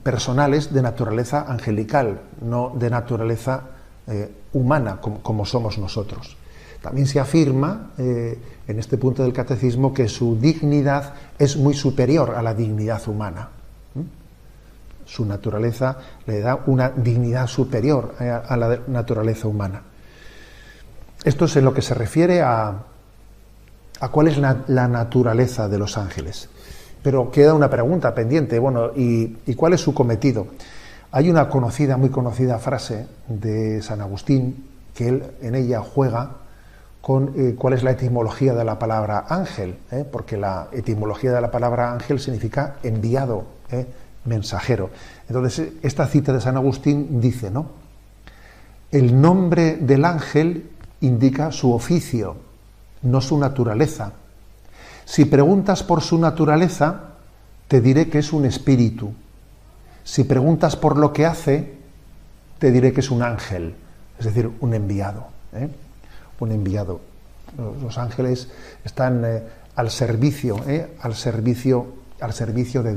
S6: personales de naturaleza angelical, no de naturaleza humana como somos nosotros. También se afirma en este punto del catecismo que su dignidad es muy superior a la dignidad humana. Su naturaleza le da una dignidad superior a la naturaleza humana. Esto es en lo que se refiere a cuál es la naturaleza de los ángeles. Pero queda una pregunta pendiente. Bueno, ¿y cuál es su cometido? Hay una muy conocida frase de San Agustín, que él en ella juega con cuál es la etimología de la palabra ángel, porque la etimología de la palabra ángel significa enviado, mensajero. Entonces, esta cita de San Agustín dice, ¿no? El nombre del ángel indica su oficio, no su naturaleza. Si preguntas por su naturaleza, te diré que es un espíritu. Si preguntas por lo que hace, te diré que es un ángel, es decir, un enviado. Un enviado. Los ángeles están al servicio de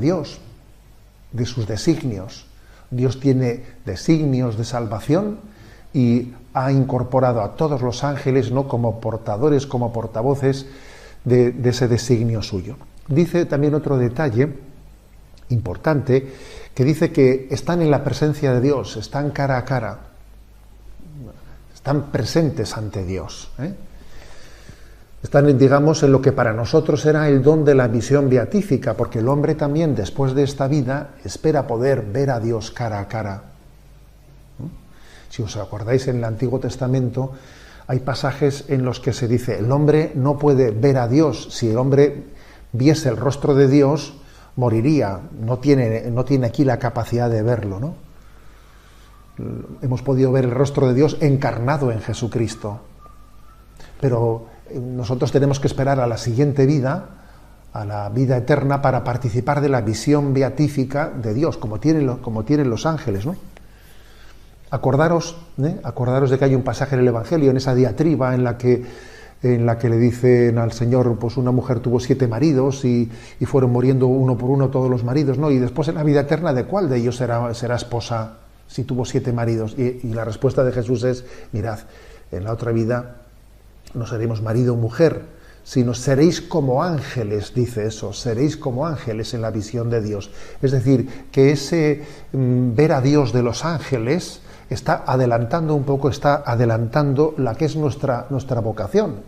S6: Dios, de sus designios. Dios tiene designios de salvación y ha incorporado a todos los ángeles, ¿no?, como portadores, como portavoces de ese designio suyo. Dice también otro detalle importante, que dice que están en la presencia de Dios, están cara a cara, están presentes ante Dios. Están, digamos, en lo que para nosotros era el don de la visión beatífica, porque el hombre también, después de esta vida, espera poder ver a Dios cara a cara. Si os acordáis, en el Antiguo Testamento hay pasajes en los que se dice, el hombre no puede ver a Dios. Si el hombre viese el rostro de Dios, moriría. No tiene aquí la capacidad de verlo, ¿no? Hemos podido ver el rostro de Dios encarnado en Jesucristo. Pero nosotros tenemos que esperar a la siguiente vida, a la vida eterna, para participar de la visión beatífica de Dios, como tienen los ángeles, ¿no? Acordaros de que hay un pasaje en el Evangelio, en esa diatriba en la que le dicen al Señor, pues una mujer tuvo 7 maridos y fueron muriendo uno por uno todos los maridos, ¿no? Y después en la vida eterna, ¿de cuál de ellos será esposa si tuvo 7 maridos? Y la respuesta de Jesús es, mirad, en la otra vida no seremos marido o mujer, sino seréis como ángeles, dice eso, seréis como ángeles en la visión de Dios. Es decir, que ese ver a Dios de los ángeles está adelantando la que es nuestra vocación.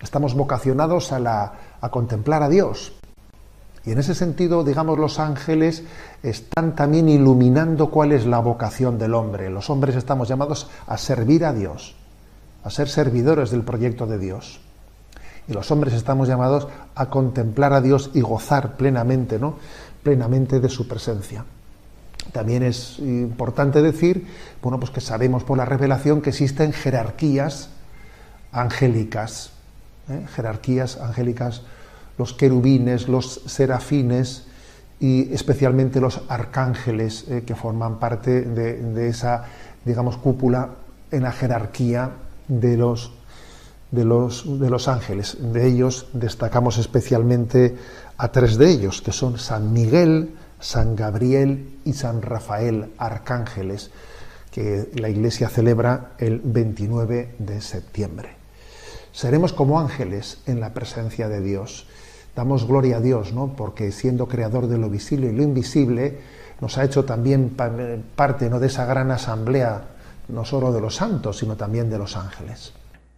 S6: Estamos vocacionados a contemplar a Dios. Y en ese sentido, digamos, los ángeles están también iluminando cuál es la vocación del hombre. Los hombres estamos llamados a servir a Dios, a ser servidores del proyecto de Dios. Y los hombres estamos llamados a contemplar a Dios y gozar plenamente, ¿no?, plenamente de su presencia. También es importante decir, bueno, pues que sabemos por la revelación que existen jerarquías angélicas, los querubines, los serafines y especialmente los arcángeles, que forman parte de esa, digamos, cúpula en la jerarquía de los ángeles. De ellos destacamos especialmente a 3 de ellos, que son San Miguel, San Gabriel y San Rafael, arcángeles, que la Iglesia celebra el 29 de septiembre. Seremos como ángeles en la presencia de Dios. Damos gloria a Dios, ¿no?, porque siendo creador de lo visible y lo invisible, nos ha hecho también parte, ¿no?, de esa gran asamblea, no solo de los santos, sino también de los ángeles.